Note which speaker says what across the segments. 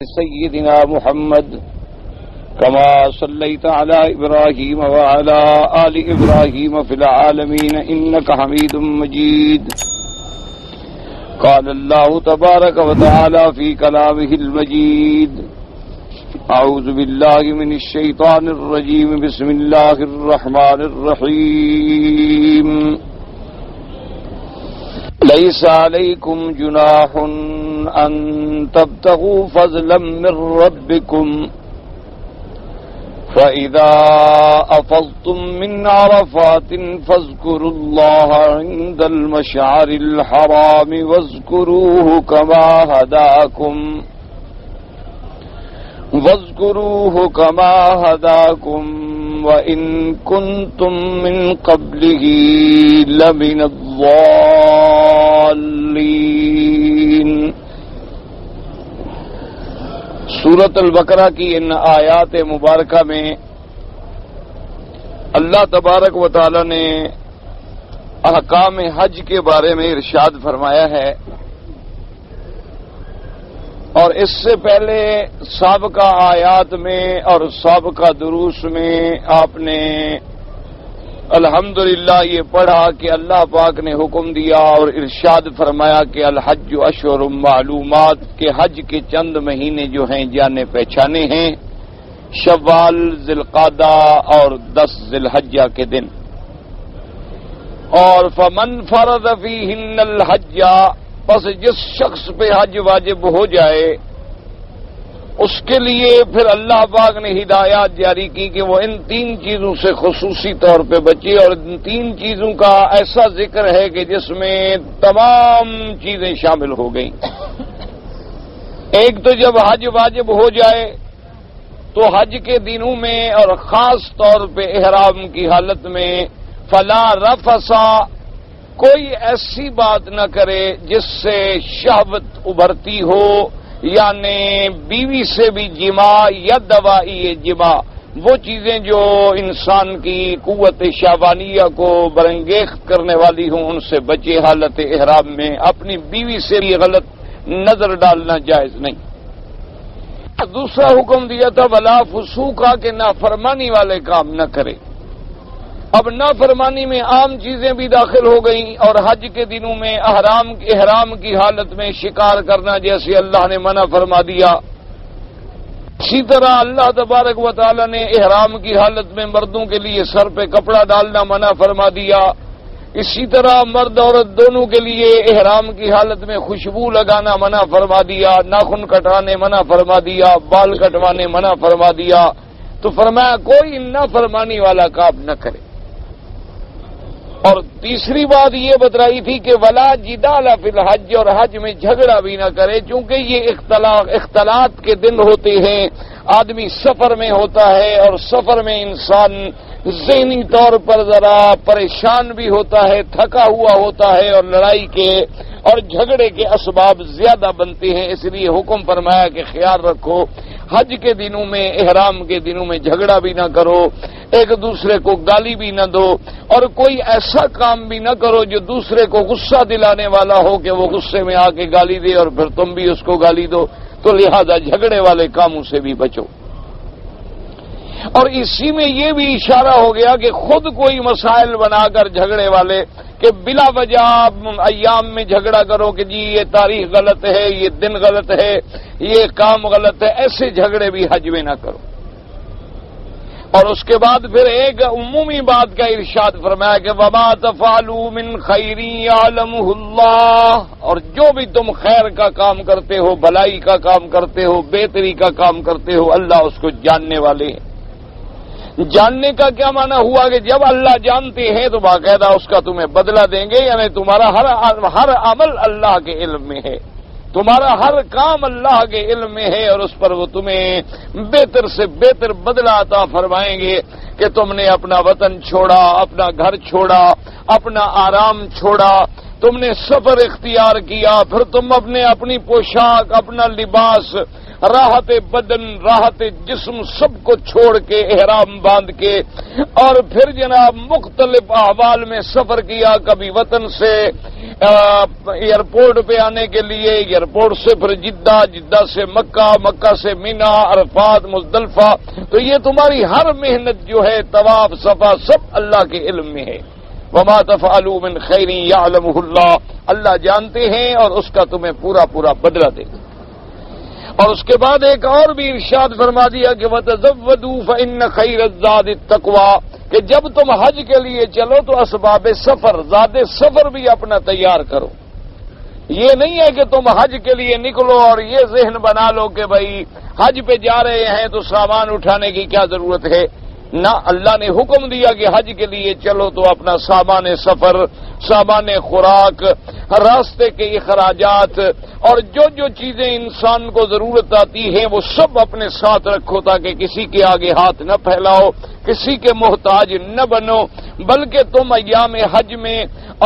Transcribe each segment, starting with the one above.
Speaker 1: سيدنا محمد كما صليت على إبراهيم وعلى آل إبراهيم في العالمين إنك حميد مجيد. قال الله تبارك وتعالى في كلامه المجيد: أعوذ بالله من الشيطان الرجيم. بسم الله الرحمن الرحيم. ليس عليكم جناح أن تبتغوا فضلا من ربكم فإذا أفضتم من عرفات فاذكروا الله عند المشعر الحرام واذكروه كما هداكم وإن كنتم من قبله لمن الضالين. سورۃ البقرہ کی ان آیات مبارکہ میں اللہ تبارک و تعالی نے احکام حج کے بارے میں ارشاد فرمایا ہے، اور اس سے پہلے سابقہ آیات میں اور سابقہ دروس میں آپ نے الحمدللہ یہ پڑھا کہ اللہ پاک نے حکم دیا اور ارشاد فرمایا کہ الحج اشہر معلومات، کے حج کے چند مہینے جو ہیں جانے پہچانے ہیں، شوال، ذی القعدہ اور 10 ذی الحجہ کے دن. اور فمن فرض فیہن الحج، بس جس شخص پہ حج واجب ہو جائے اس کے لیے پھر اللہ پاک نے ہدایات جاری کی کہ وہ ان 3 چیزوں سے خصوصی طور پہ بچے، اور ان 3 چیزوں کا ایسا ذکر ہے کہ جس میں تمام چیزیں شامل ہو گئیں. ایک تو جب حج واجب ہو جائے تو حج کے دنوں میں اور خاص طور پہ احرام کی حالت میں فلا رفثا، کوئی ایسی بات نہ کرے جس سے شہوت ابھرتی ہو، یعنی بیوی سے بھی جمع یا دوائی جمع، وہ چیزیں جو انسان کی قوت شہوانیہ کو برانگیخت کرنے والی ہوں ان سے بچے. حالت احرام میں اپنی بیوی سے بھی غلط نظر ڈالنا جائز نہیں. دوسرا حکم دیا تھا ولا فسوقا، کہ نافرمانی والے کام نہ کرے. اب نافرمانی میں عام چیزیں بھی داخل ہو گئیں، اور حج کے دنوں میں احرام کی حالت میں شکار کرنا جیسے اللہ نے منع فرما دیا، اسی طرح اللہ تبارک و تعالی نے احرام کی حالت میں مردوں کے لیے سر پہ کپڑا ڈالنا منع فرما دیا. اسی طرح مرد عورت دونوں کے لیے احرام کی حالت میں خوشبو لگانا منع فرما دیا، ناخن کٹوانے منع فرما دیا، بال کٹوانے منع فرما دیا. تو فرمایا کوئی نافرمانی والا کام نہ کرے. اور تیسری بات یہ بتلائی تھی کہ ولا جدال فی الحج، اور حج میں جھگڑا بھی نہ کرے، چونکہ یہ اختلاط کے دن ہوتے ہیں، آدمی سفر میں ہوتا ہے اور سفر میں انسان ذہنی طور پر ذرا پریشان بھی ہوتا ہے، تھکا ہوا ہوتا ہے، اور لڑائی کے اور جھگڑے کے اسباب زیادہ بنتے ہیں. اس لیے حکم فرمایا کہ خیال رکھو حج کے دنوں میں، احرام کے دنوں میں جھگڑا بھی نہ کرو، ایک دوسرے کو گالی بھی نہ دو، اور کوئی ایسا کام بھی نہ کرو جو دوسرے کو غصہ دلانے والا ہو کہ وہ غصے میں آ کے گالی دے اور پھر تم بھی اس کو گالی دو. تو لہذا جھگڑے والے کاموں سے بھی بچو. اور اسی میں یہ بھی اشارہ ہو گیا کہ خود کوئی مسائل بنا کر جھگڑے والے کہ بلا وجہ ایام میں جھگڑا کرو کہ جی یہ تاریخ غلط ہے، یہ دن غلط ہے، یہ کام غلط ہے، ایسے جھگڑے بھی حج میں نہ کرو. اور اس کے بعد پھر ایک عمومی بات کا ارشاد فرمایا کہ وما تفعلوا من خیر یعلمہ اللہ، اور جو بھی تم خیر کا کام کرتے ہو، بھلائی کا کام کرتے ہو، بہتری کا کام کرتے ہو، اللہ اس کو جاننے والے ہیں. جاننے کا کیا معنی ہوا کہ جب اللہ جانتے ہیں تو باقاعدہ اس کا تمہیں بدلہ دیں گے، یعنی تمہارا ہر عمل اللہ کے علم میں ہے، تمہارا ہر کام اللہ کے علم میں ہے، اور اس پر وہ تمہیں بہتر سے بہتر بدلہ عطا فرمائیں گے کہ تم نے اپنا وطن چھوڑا، اپنا گھر چھوڑا، اپنا آرام چھوڑا، تم نے سفر اختیار کیا، پھر تم اپنی پوشاک، اپنا لباس راحت بدن راحت جسم سب کو چھوڑ کے احرام باندھ کے اور پھر جناب مختلف احوال میں سفر کیا، کبھی وطن سے ایئرپورٹ پہ آنے کے لیے، ایئرپورٹ سے پھر جدہ، جدہ سے مکہ، مکہ سے مینا، عرفات، مزدلفہ، تو یہ تمہاری ہر محنت جو ہے طواف صفا سب اللہ کے علم میں ہے۔ وما تفعلوا من خیر یعلمہ اللہ، اللہ جانتے ہیں اور اس کا تمہیں پورا پورا بدلہ دے گا۔ اور اس کے بعد ایک اور بھی ارشاد فرما دیا کہ وَتَزَوَّدُوا فَإِنَّ خَيْرَ الزَّادِ التَّقْوَىٰ، کہ جب تم حج کے لیے چلو تو اسباب سفر، زاد سفر بھی اپنا تیار کرو۔ یہ نہیں ہے کہ تم حج کے لیے نکلو اور یہ ذہن بنا لو کہ بھائی حج پہ جا رہے ہیں تو سامان اٹھانے کی کیا ضرورت ہے۔ نہ، اللہ نے حکم دیا کہ حج کے لیے چلو تو اپنا سامان سفر، سامان خوراک، راستے کے اخراجات اور جو جو چیزیں انسان کو ضرورت آتی ہیں وہ سب اپنے ساتھ رکھو تاکہ کسی کے آگے ہاتھ نہ پھیلاؤ، کسی کے محتاج نہ بنو، بلکہ تم ایام حج میں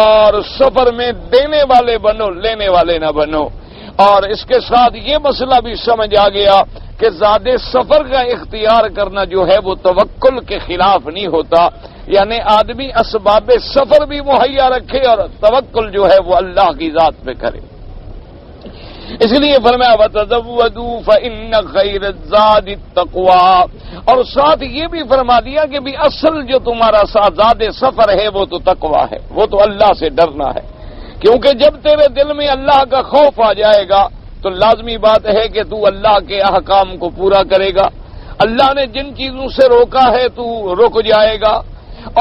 Speaker 1: اور سفر میں دینے والے بنو، لینے والے نہ بنو۔ اور اس کے ساتھ یہ مسئلہ بھی سمجھ آ گیا کہ زیادہ سفر کا اختیار کرنا جو ہے وہ توکل کے خلاف نہیں ہوتا، یعنی آدمی اسباب سفر بھی مہیا رکھے اور توکل جو ہے وہ اللہ کی ذات پہ کرے۔ اس لیے فرمایا وَتَزَوَّدُوا فَإِنَّ خَيْرَ الزَّادِ التَّقْوَىٰ، اور ساتھ یہ بھی فرما دیا کہ بھی اصل جو تمہارا زیادہ سفر ہے وہ تو تقویٰ ہے، وہ تو اللہ سے ڈرنا ہے، کیونکہ جب تیرے دل میں اللہ کا خوف آ جائے گا تو لازمی بات ہے کہ تو اللہ کے احکام کو پورا کرے گا، اللہ نے جن چیزوں سے روکا ہے تو رک جائے گا،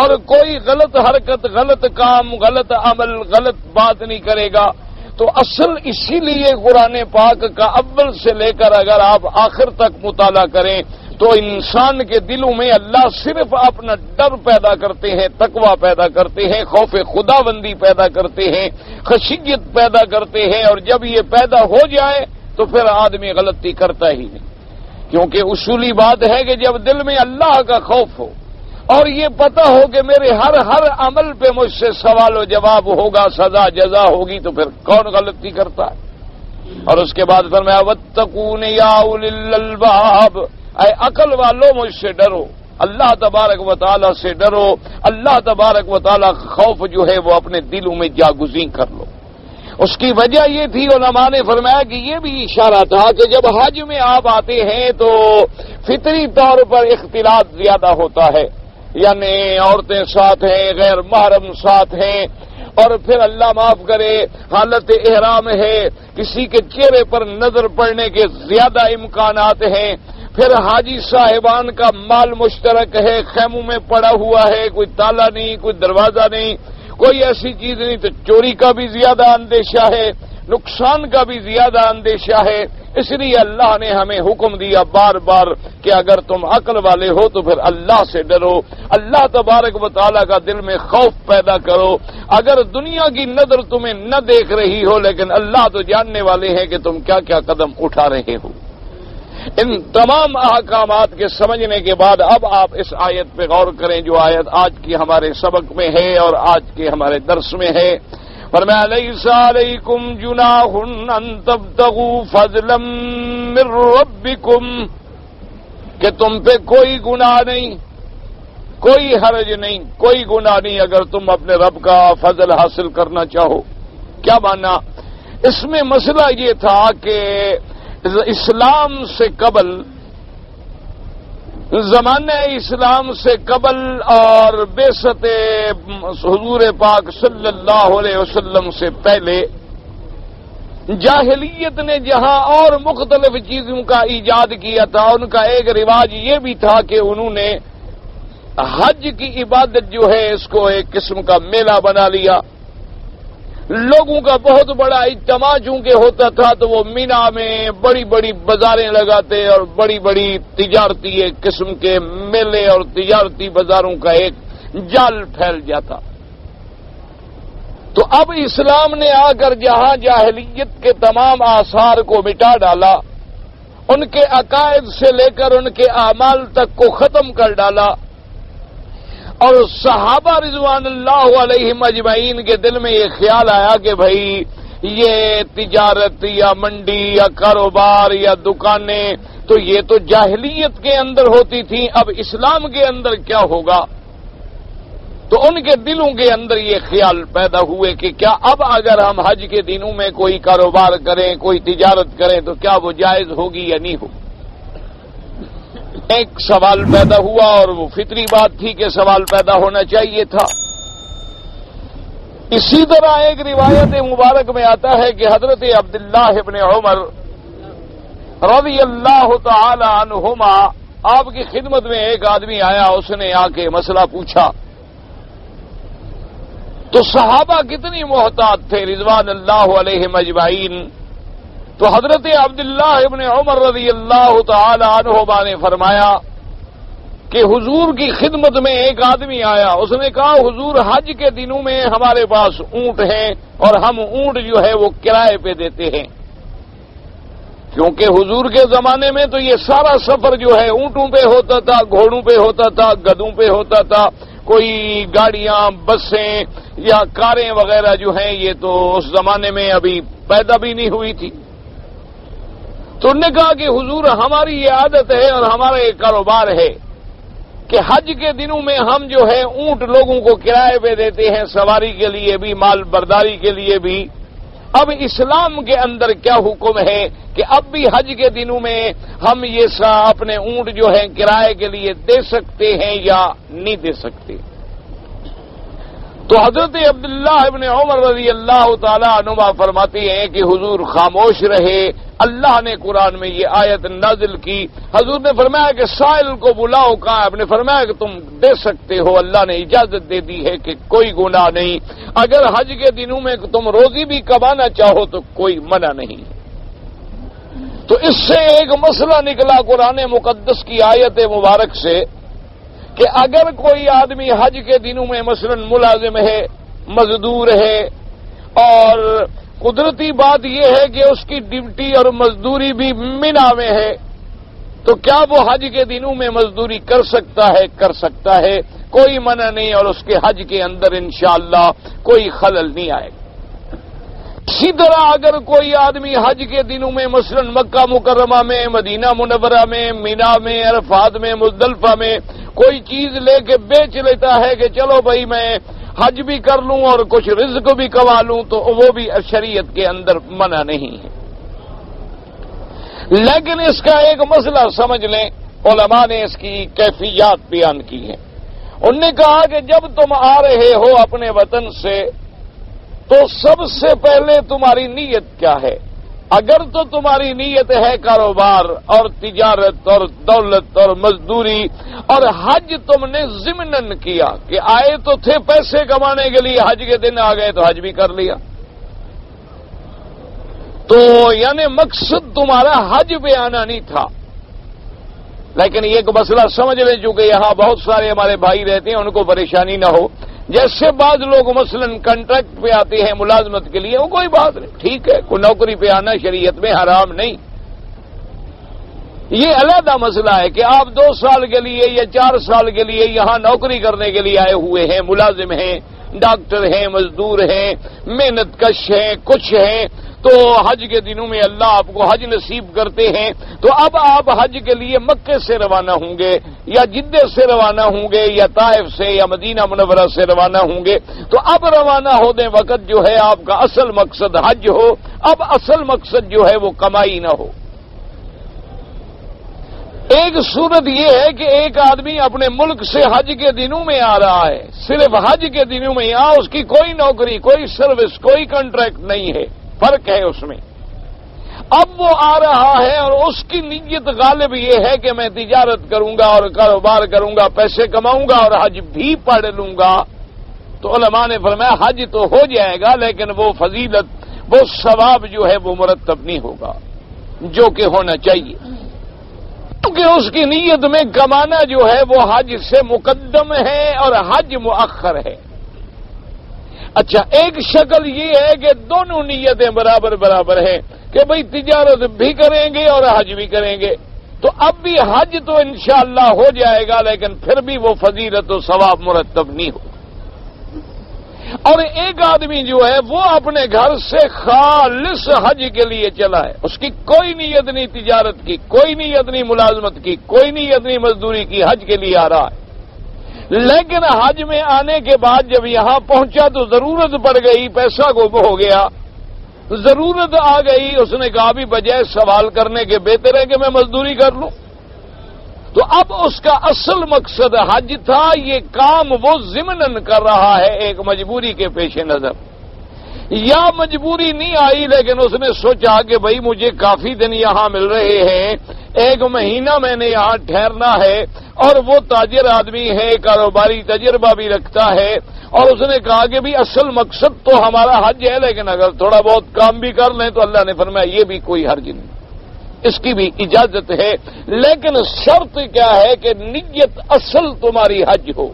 Speaker 1: اور کوئی غلط حرکت، غلط کام، غلط عمل، غلط بات نہیں کرے گا۔ تو اصل اسی لیے قرآن پاک کا اول سے لے کر اگر آپ آخر تک مطالعہ کریں تو انسان کے دلوں میں اللہ صرف اپنا ڈر پیدا کرتے ہیں، تقوی پیدا کرتے ہیں، خوف خدا بندی پیدا کرتے ہیں، خشیت پیدا کرتے ہیں، اور جب یہ پیدا ہو جائے تو پھر آدمی غلطی کرتا ہی نہیں، کیونکہ اصولی بات ہے کہ جب دل میں اللہ کا خوف ہو اور یہ پتہ ہو کہ میرے ہر عمل پہ مجھ سے سوال و جواب ہوگا، سزا جزا ہوگی، تو پھر کون غلطی کرتا ہے۔ اور اس کے بعد فرمایا واتقون یا اولی الالباب، اے عقل والو مجھ سے ڈرو، اللہ تبارک و تعالی سے ڈرو، اللہ تبارک و تعالی خوف جو ہے وہ اپنے دلوں میں جاگزین کر لو۔ اس کی وجہ یہ تھی، علماء نے فرمایا کہ یہ بھی اشارہ تھا کہ جب حج میں آپ آتے ہیں تو فطری طور پر اختلاط زیادہ ہوتا ہے، یعنی عورتیں ساتھ ہیں، غیر محرم ساتھ ہیں، اور پھر اللہ معاف کرے حالت احرام ہے، کسی کے چہرے پر نظر پڑنے کے زیادہ امکانات ہیں، پھر حاجی صاحبان کا مال مشترک ہے، خیموں میں پڑا ہوا ہے، کوئی تالا نہیں، کوئی دروازہ نہیں، کوئی ایسی چیز نہیں، تو چوری کا بھی زیادہ اندیشہ ہے، نقصان کا بھی زیادہ اندیشہ ہے۔ اس لیے اللہ نے ہمیں حکم دیا بار بار کہ اگر تم عقل والے ہو تو پھر اللہ سے ڈرو، اللہ تبارک و تعالیٰ کا دل میں خوف پیدا کرو۔ اگر دنیا کی نظر تمہیں نہ دیکھ رہی ہو لیکن اللہ تو جاننے والے ہیں کہ تم کیا کیا قدم اٹھا رہے ہو۔ ان تمام احکامات کے سمجھنے کے بعد اب آپ اس آیت پہ غور کریں جو آیت آج کی ہمارے سبق میں ہے اور آج کے ہمارے درس میں ہے۔ فرمایا لیس علیکم جناح ان تبتغوا فضلا من ربکم، کہ تم پہ کوئی گناہ نہیں، کوئی حرج نہیں، کوئی گناہ نہیں اگر تم اپنے رب کا فضل حاصل کرنا چاہو۔ کیا مانا؟ اس میں مسئلہ یہ تھا کہ اسلام سے قبل، زمانہ اسلام سے قبل اور بعثت حضور پاک صلی اللہ علیہ وسلم سے پہلے جاہلیت نے جہاں اور مختلف چیزوں کا ایجاد کیا تھا، ان کا ایک رواج یہ بھی تھا کہ انہوں نے حج کی عبادت جو ہے اس کو ایک قسم کا میلہ بنا لیا۔ لوگوں کا بہت بڑا اجتماع چونکہ ہوتا تھا تو وہ مینا میں بڑی بڑی بازاریں لگاتے اور بڑی بڑی تجارتی ایک قسم کے میلے اور تجارتی بازاروں کا ایک جال پھیل جاتا۔ تو اب اسلام نے آ کر جہاں جاہلیت کے تمام آثار کو مٹا ڈالا، ان کے عقائد سے لے کر ان کے اعمال تک کو ختم کر ڈالا، اور صحابہ رضوان اللہ علیہم اجمعین کے دل میں یہ خیال آیا کہ بھائی یہ تجارت یا منڈی یا کاروبار یا دکانیں تو یہ تو جاہلیت کے اندر ہوتی تھیں، اب اسلام کے اندر کیا ہوگا؟ تو ان کے دلوں کے اندر یہ خیال پیدا ہوئے کہ کیا اب اگر ہم حج کے دنوں میں کوئی کاروبار کریں، کوئی تجارت کریں تو کیا وہ جائز ہوگی یا نہیں ہوگی؟ ایک سوال پیدا ہوا اور وہ فطری بات تھی کہ سوال پیدا ہونا چاہیے تھا۔ اسی طرح ایک روایت مبارک میں آتا ہے کہ حضرت عبداللہ ابن عمر رضی اللہ تعالی عنہما آپ کی خدمت میں ایک آدمی آیا، اس نے آ کے مسئلہ پوچھا تو صحابہ کتنی محتاط تھے رضوان اللہ علیہم اجمعین، تو حضرت عبداللہ ابن عمر رضی اللہ تعالی عنہما نے فرمایا کہ حضور کی خدمت میں ایک آدمی آیا، اس نے کہا حضور حج کے دنوں میں ہمارے پاس اونٹ ہیں اور ہم اونٹ جو ہے وہ کرائے پہ دیتے ہیں، کیونکہ حضور کے زمانے میں تو یہ سارا سفر جو ہے اونٹوں پہ ہوتا تھا، گھوڑوں پہ ہوتا تھا، گدھوں پہ ہوتا تھا، کوئی گاڑیاں، بسیں یا کاریں وغیرہ جو ہیں یہ تو اس زمانے میں ابھی پیدا بھی نہیں ہوئی تھی۔ تو انہوں نے کہا کہ حضور ہماری یہ عادت ہے اور ہمارا یہ کاروبار ہے کہ حج کے دنوں میں ہم جو ہے اونٹ لوگوں کو کرائے پہ دیتے ہیں، سواری کے لیے بھی، مال برداری کے لیے بھی۔ اب اسلام کے اندر کیا حکم ہے کہ اب بھی حج کے دنوں میں ہم یہ اپنے اونٹ جو ہیں کرائے کے لیے دے سکتے ہیں یا نہیں دے سکتے؟ تو حضرت عبداللہ ابن عمر رضی اللہ تعالی عنہما فرماتے ہیں کہ حضور خاموش رہے، اللہ نے قرآن میں یہ آیت نازل کی، حضور نے فرمایا کہ سائل کو بلاؤ، کہاں آپ نے فرمایا کہ تم دے سکتے ہو، اللہ نے اجازت دے دی ہے کہ کوئی گناہ نہیں، اگر حج کے دنوں میں تم روزی بھی کمانا چاہو تو کوئی منع نہیں۔ تو اس سے ایک مسئلہ نکلا قرآن مقدس کی آیت مبارک سے کہ اگر کوئی آدمی حج کے دنوں میں مثلا ملازم ہے، مزدور ہے، اور قدرتی بات یہ ہے کہ اس کی ڈیوٹی اور مزدوری بھی مینا میں ہے، تو کیا وہ حج کے دنوں میں مزدوری کر سکتا ہے؟ کر سکتا ہے، کوئی منع نہیں، اور اس کے حج کے اندر انشاءاللہ کوئی خلل نہیں آئے گا۔ اسی طرح اگر کوئی آدمی حج کے دنوں میں مثلا مکہ مکرمہ میں، مدینہ منورہ میں، مینا میں، عرفات میں، مزدلفہ میں کوئی چیز لے کے بیچ لیتا ہے کہ چلو بھائی میں حج بھی کر لوں اور کچھ رزق بھی کما لوں، تو وہ بھی شریعت کے اندر منع نہیں ہے۔ لیکن اس کا ایک مسئلہ سمجھ لیں، علماء نے اس کی کیفیات بیان کی ہیں۔ انہوں نے کہا کہ جب تم آ رہے ہو اپنے وطن سے تو سب سے پہلے تمہاری نیت کیا ہے؟ اگر تو تمہاری نیت ہے کاروبار اور تجارت اور دولت اور مزدوری، اور حج تم نے ضمناً کیا کہ آئے تو تھے پیسے کمانے کے لیے، حج کے دن آ گئے تو حج بھی کر لیا، تو یعنی مقصد تمہارا حج پہ آنا نہیں تھا۔ لیکن یہ مسئلہ سمجھ لیں، چونکہ یہاں بہت سارے ہمارے بھائی رہتے ہیں، ان کو پریشانی نہ ہو، جیسے بعض لوگ مثلا کنٹریکٹ پہ آتے ہیں ملازمت کے لیے، وہ کوئی بات نہیں، ٹھیک ہے، کوئی نوکری پہ آنا شریعت میں حرام نہیں، یہ علیحدہ مسئلہ ہے کہ آپ 2 سال کے لیے یا 4 سال کے لیے یہاں نوکری کرنے کے لیے آئے ہوئے ہیں، ملازم ہیں، ڈاکٹر ہیں، مزدور ہیں، محنت کش ہیں، کچھ ہیں، تو حج کے دنوں میں اللہ آپ کو حج نصیب کرتے ہیں، تو اب آپ حج کے لیے مکے سے روانہ ہوں گے یا جدہ سے روانہ ہوں گے یا طائف سے یا مدینہ منورہ سے روانہ ہوں گے، تو اب روانہ ہونے وقت جو ہے آپ کا اصل مقصد حج ہو، اب اصل مقصد جو ہے وہ کمائی نہ ہو۔ ایک صورت یہ ہے کہ ایک آدمی اپنے ملک سے حج کے دنوں میں آ رہا ہے، صرف حج کے دنوں میں یہاں اس کی کوئی نوکری، کوئی سروس، کوئی کنٹریکٹ نہیں ہے، فرق ہے اس میں۔ اب وہ آ رہا ہے اور اس کی نیت غالب یہ ہے کہ میں تجارت کروں گا اور کاروبار کروں گا، پیسے کماؤں گا اور حج بھی پڑھ لوں گا، تو علماء نے فرمایا حج تو ہو جائے گا لیکن وہ فضیلت، وہ ثواب جو ہے وہ مرتب نہیں ہوگا جو کہ ہونا چاہیے، کیونکہ اس کی نیت میں کمانا جو ہے وہ حج سے مقدم ہے اور حج مؤخر ہے۔ اچھا، ایک شکل یہ ہے کہ دونوں نیتیں برابر برابر ہیں کہ بھئی تجارت بھی کریں گے اور حج بھی کریں گے، تو اب بھی حج تو انشاءاللہ ہو جائے گا لیکن پھر بھی وہ فضیلت و ثواب مرتب نہیں ہوگا۔ اور ایک آدمی جو ہے وہ اپنے گھر سے خالص حج کے لیے چلا ہے، اس کی کوئی نیت نہیں تجارت کی، کوئی نیت نہیں ملازمت کی، کوئی نیت نہیں مزدوری کی، حج کے لیے آ رہا ہے، لیکن حج میں آنے کے بعد جب یہاں پہنچا تو ضرورت پڑ گئی، پیسہ گم ہو گیا، ضرورت آ گئی، اس نے کہا بھی بجائے سوال کرنے کے بہتر ہے کہ میں مزدوری کر لوں۔ تو اب اس کا اصل مقصد حج تھا، یہ کام وہ ضمناً کر رہا ہے ایک مجبوری کے پیش نظر، یا مجبوری نہیں آئی لیکن اس نے سوچا کہ بھائی مجھے کافی دن یہاں مل رہے ہیں، 1 مہینہ میں نے یہاں ٹھہرنا ہے، اور وہ تاجر آدمی ہے، کاروباری تجربہ بھی رکھتا ہے، اور اس نے کہا کہ بھی اصل مقصد تو ہمارا حج ہے، لیکن اگر تھوڑا بہت کام بھی کر لیں تو اللہ نے فرمایا یہ بھی کوئی حرج نہیں، اس کی بھی اجازت ہے، لیکن شرط کیا ہے کہ نیت اصل تمہاری حج ہو،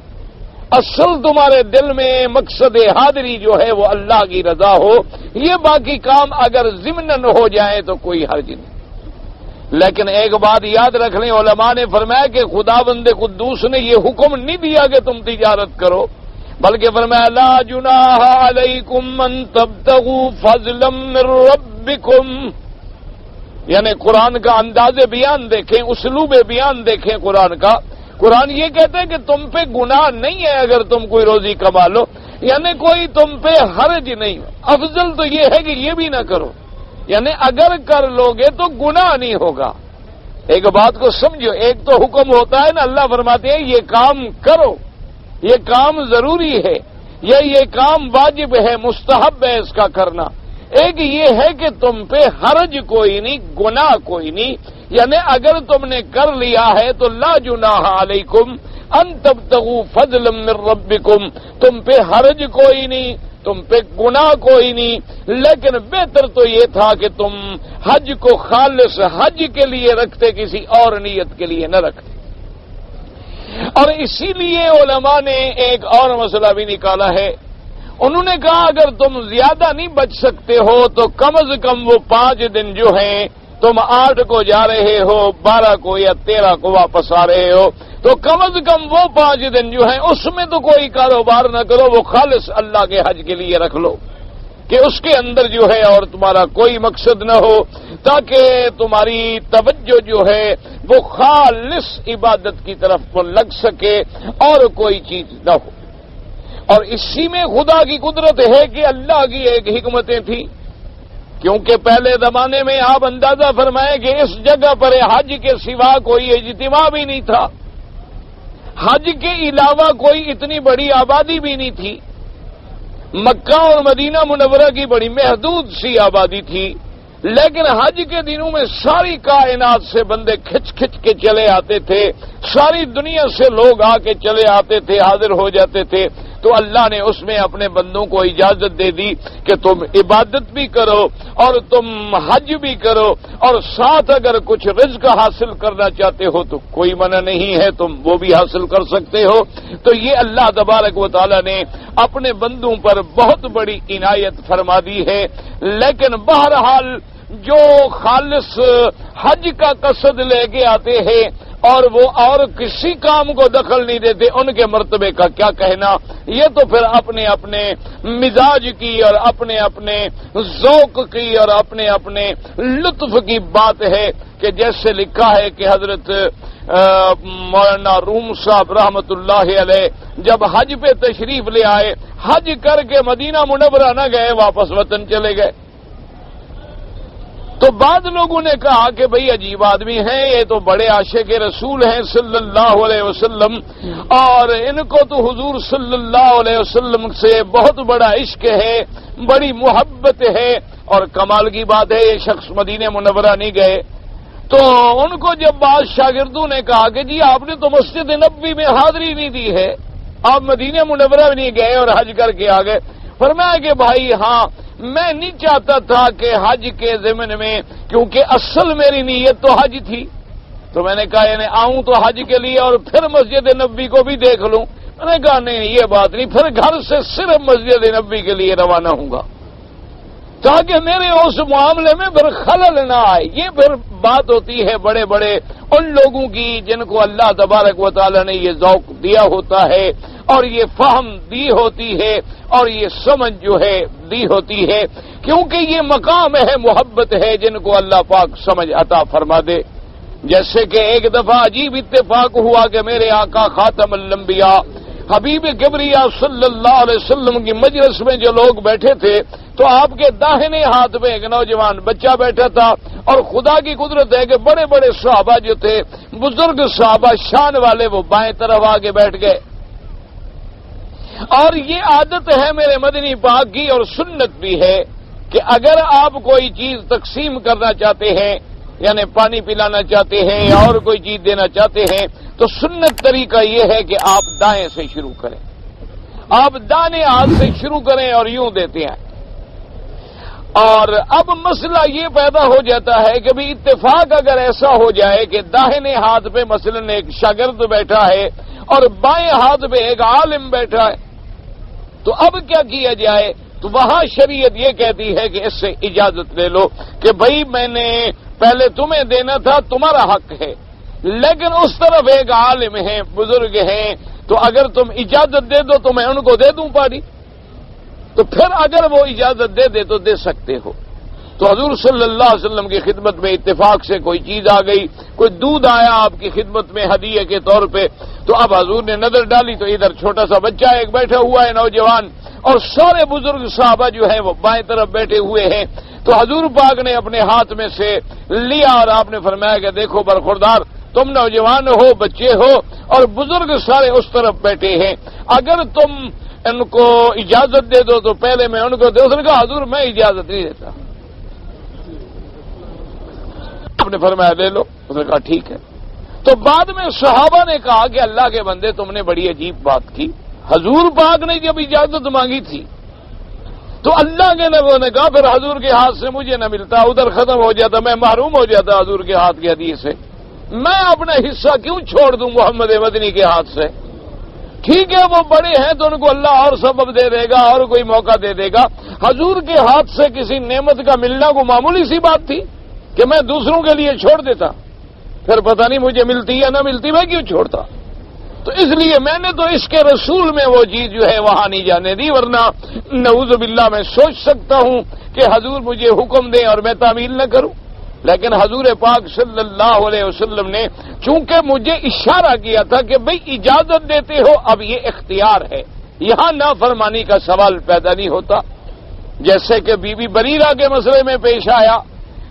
Speaker 1: اصل تمہارے دل میں مقصد حاضری جو ہے وہ اللہ کی رضا ہو، یہ باقی کام اگر ضمناً ہو جائے تو کوئی حرج نہیں۔ لیکن ایک بات یاد رکھ لیں، علماء نے فرمایا کہ خداوند قدوس نے یہ حکم نہیں دیا کہ تم تجارت کرو، بلکہ فرمایا لا جناح علیکم ان تبتغوا فضلا من ربکم، یعنی قرآن کا انداز بیان دیکھیں، اسلوب بیان دیکھیں قرآن کا، قرآن یہ کہتے ہیں کہ تم پہ گناہ نہیں ہے اگر تم کوئی روزی کما لو، یعنی کوئی تم پہ حرج نہیں، افضل تو یہ ہے کہ یہ بھی نہ کرو، یعنی اگر کر لوگے تو گناہ نہیں ہوگا۔ ایک بات کو سمجھو، ایک تو حکم ہوتا ہے نا، اللہ فرماتے ہیں یہ کام کرو، یہ کام ضروری ہے، یہ کام واجب ہے، مستحب ہے اس کا کرنا، ایک یہ ہے کہ تم پہ حرج کوئی نہیں، گناہ کوئی نہیں، یعنی اگر تم نے کر لیا ہے تو لا جناح علیکم ان تبتغوا فضلا من ربکم، تم پہ حرج کوئی نہیں، تم پہ گناہ کوئی نہیں، لیکن بہتر تو یہ تھا کہ تم حج کو خالص حج کے لیے رکھتے، کسی اور نیت کے لیے نہ رکھتے۔ اور اسی لیے علماء نے ایک اور مسئلہ بھی نکالا ہے، انہوں نے کہا اگر تم زیادہ نہیں بچ سکتے ہو تو کم از کم وہ 5 دن جو ہیں، تم 8 کو جا رہے ہو، 12 کو یا 13 کو واپس آ رہے ہو، تو کم از کم وہ 5 دن جو ہیں اس میں تو کوئی کاروبار نہ کرو، وہ خالص اللہ کے حج کے لیے رکھ لو، کہ اس کے اندر جو ہے اور تمہارا کوئی مقصد نہ ہو، تاکہ تمہاری توجہ جو ہے وہ خالص عبادت کی طرف کو لگ سکے اور کوئی چیز نہ ہو۔ اور اسی میں خدا کی قدرت ہے کہ اللہ کی ایک حکمتیں تھیں، کیونکہ پہلے زمانے میں آپ اندازہ فرمائیں کہ اس جگہ پر حج کے سوا کوئی اجتماع بھی نہیں تھا، حج کے علاوہ کوئی اتنی بڑی آبادی بھی نہیں تھی، مکہ اور مدینہ منورہ کی بڑی محدود سی آبادی تھی، لیکن حج کے دنوں میں ساری کائنات سے بندے کھچ کھچ کے چلے آتے تھے، ساری دنیا سے لوگ آ کے چلے آتے تھے، حاضر ہو جاتے تھے، تو اللہ نے اس میں اپنے بندوں کو اجازت دے دی کہ تم عبادت بھی کرو اور تم حج بھی کرو، اور ساتھ اگر کچھ رزق حاصل کرنا چاہتے ہو تو کوئی منع نہیں ہے، تم وہ بھی حاصل کر سکتے ہو۔ تو یہ اللہ تبارک و تعالی نے اپنے بندوں پر بہت بڑی عنایت فرما دی ہے، لیکن بہرحال جو خالص حج کا قصد لے کے آتے ہیں اور وہ اور کسی کام کو دخل نہیں دیتے، ان کے مرتبے کا کیا کہنا، یہ تو پھر اپنے اپنے مزاج کی اور اپنے اپنے ذوق کی اور اپنے اپنے لطف کی بات ہے، کہ جیسے لکھا ہے کہ حضرت مولانا روم صاحب رحمت اللہ علیہ جب حج پہ تشریف لے آئے، حج کر کے مدینہ منورہ نہ گئے، واپس وطن چلے گئے، تو بعض لوگوں نے کہا کہ بھئی عجیب آدمی ہیں، یہ تو بڑے عاشق رسول ہیں صلی اللہ علیہ وسلم، اور ان کو تو حضور صلی اللہ علیہ وسلم سے بہت بڑا عشق ہے، بڑی محبت ہے، اور کمال کی بات ہے یہ شخص مدینہ منورہ نہیں گئے۔ تو ان کو جب بعض شاگردوں نے کہا کہ جی آپ نے تو مسجد نبوی میں حاضری نہیں دی ہے، آپ مدینہ منورہ بھی نہیں گئے اور حج کر کے آ گئے، فرمایا کہ بھائی ہاں میں نہیں چاہتا تھا کہ حج کے ضمن میں، کیونکہ اصل میری نیت تو حج تھی، تو میں نے کہا یعنی آؤں تو حج کے لیے اور پھر مسجد نبوی کو بھی دیکھ لوں، میں نے کہا نہیں یہ بات نہیں، پھر گھر سے صرف مسجد نبوی کے لیے روانہ ہوں گا تاکہ میرے اس معاملے میں پھر خلل نہ آئے۔ یہ پھر بات ہوتی ہے بڑے بڑے ان لوگوں کی جن کو اللہ تبارک و تعالی نے یہ ذوق دیا ہوتا ہے اور یہ فہم دی ہوتی ہے اور یہ سمجھ جو ہے دی ہوتی ہے، کیونکہ یہ مقام ہے، محبت ہے جن کو اللہ پاک سمجھ عطا فرما دے۔ جیسے کہ ایک دفعہ عجیب اتفاق ہوا کہ میرے آقا خاتم الانبیاء حبیب کبریا صلی اللہ علیہ وسلم کی مجلس میں جو لوگ بیٹھے تھے تو آپ کے داہنے ہاتھ میں ایک نوجوان بچہ بیٹھا تھا، اور خدا کی قدرت ہے کہ بڑے بڑے صحابہ جو تھے، بزرگ صحابہ شان والے، وہ بائیں طرف آگے بیٹھ گئے۔ اور یہ عادت ہے میرے مدنی پاک کی اور سنت بھی ہے کہ اگر آپ کوئی چیز تقسیم کرنا چاہتے ہیں، یعنی پانی پلانا چاہتے ہیں یا اور کوئی چیز دینا چاہتے ہیں، تو سنت طریقہ یہ ہے کہ آپ دائیں سے شروع کریں، آپ دانے ہاتھ سے شروع کریں اور یوں دیتے ہیں۔ اور اب مسئلہ یہ پیدا ہو جاتا ہے کہ بھی اتفاق اگر ایسا ہو جائے کہ داہنے ہاتھ پہ مثلاً ایک شاگرد بیٹھا ہے اور بائیں ہاتھ پہ ایک عالم بیٹھا ہے، تو اب کیا کیا جائے؟ تو وہاں شریعت یہ کہتی ہے کہ اس سے اجازت لے لو کہ بھائی میں نے پہلے تمہیں دینا تھا، تمہارا حق ہے، لیکن اس طرف ایک عالم ہے، بزرگ ہیں، تو اگر تم اجازت دے دو تو میں ان کو دے دوں پانی۔ تو پھر اگر وہ اجازت دے دے تو دے سکتے ہو۔ تو حضور صلی اللہ علیہ وسلم کی خدمت میں اتفاق سے کوئی چیز آ گئی، کوئی دودھ آیا آپ کی خدمت میں ہدیہ کے طور پہ، تو اب حضور نے نظر ڈالی تو ادھر چھوٹا سا بچہ ایک بیٹھا ہوا ہے نوجوان، اور سارے بزرگ صحابہ جو ہیں وہ بائیں طرف بیٹھے ہوئے ہیں۔ تو حضور پاک نے اپنے ہاتھ میں سے لیا اور آپ نے فرمایا کہ دیکھو برخوردار، تم نوجوان ہو، بچے ہو، اور بزرگ سارے اس طرف بیٹھے ہیں، اگر تم ان کو اجازت دے دو تو پہلے میں ان کو دے۔ اس نے کہا حضور میں اجازت نہیں دیتا۔ آپ نے فرمایا لے لو۔ اس نے کہا ٹھیک ہے۔ تو بعد میں صحابہ نے کہا کہ اللہ کے بندے تم نے بڑی عجیب بات کی، حضور پاک نے جب اجازت مانگی تھی تو اللہ کے نبی نے کہا پھر حضور کے ہاتھ سے مجھے نہ ملتا، ادھر ختم ہو جاتا، میں محروم ہو جاتا حضور کے ہاتھ کی حدیث سے، میں اپنا حصہ کیوں چھوڑ دوں محمد مدنی کے ہاتھ سے؟ ٹھیک ہے وہ بڑے ہیں تو ان کو اللہ اور سبب دے دے گا اور کوئی موقع دے دے گا، حضور کے ہاتھ سے کسی نعمت کا ملنا کو معمولی سی بات تھی کہ میں دوسروں کے لیے چھوڑ دیتا، پھر پتہ نہیں مجھے ملتی یا نہ ملتی، میں کیوں چھوڑتا؟ تو اس لیے میں نے تو اس کے رسول میں وہ چیز جو ہے وہاں نہیں جانے دی، ورنہ نعوذ باللہ میں سوچ سکتا ہوں کہ حضور مجھے حکم دیں اور میں تعمیل نہ کروں، لیکن حضور پاک صلی اللہ علیہ وسلم نے چونکہ مجھے اشارہ کیا تھا کہ بھئی اجازت دیتے ہو، اب یہ اختیار ہے، یہاں نافرمانی کا سوال پیدا نہیں ہوتا۔ جیسے کہ بی بی بریرہ کے مسئلے میں پیش آیا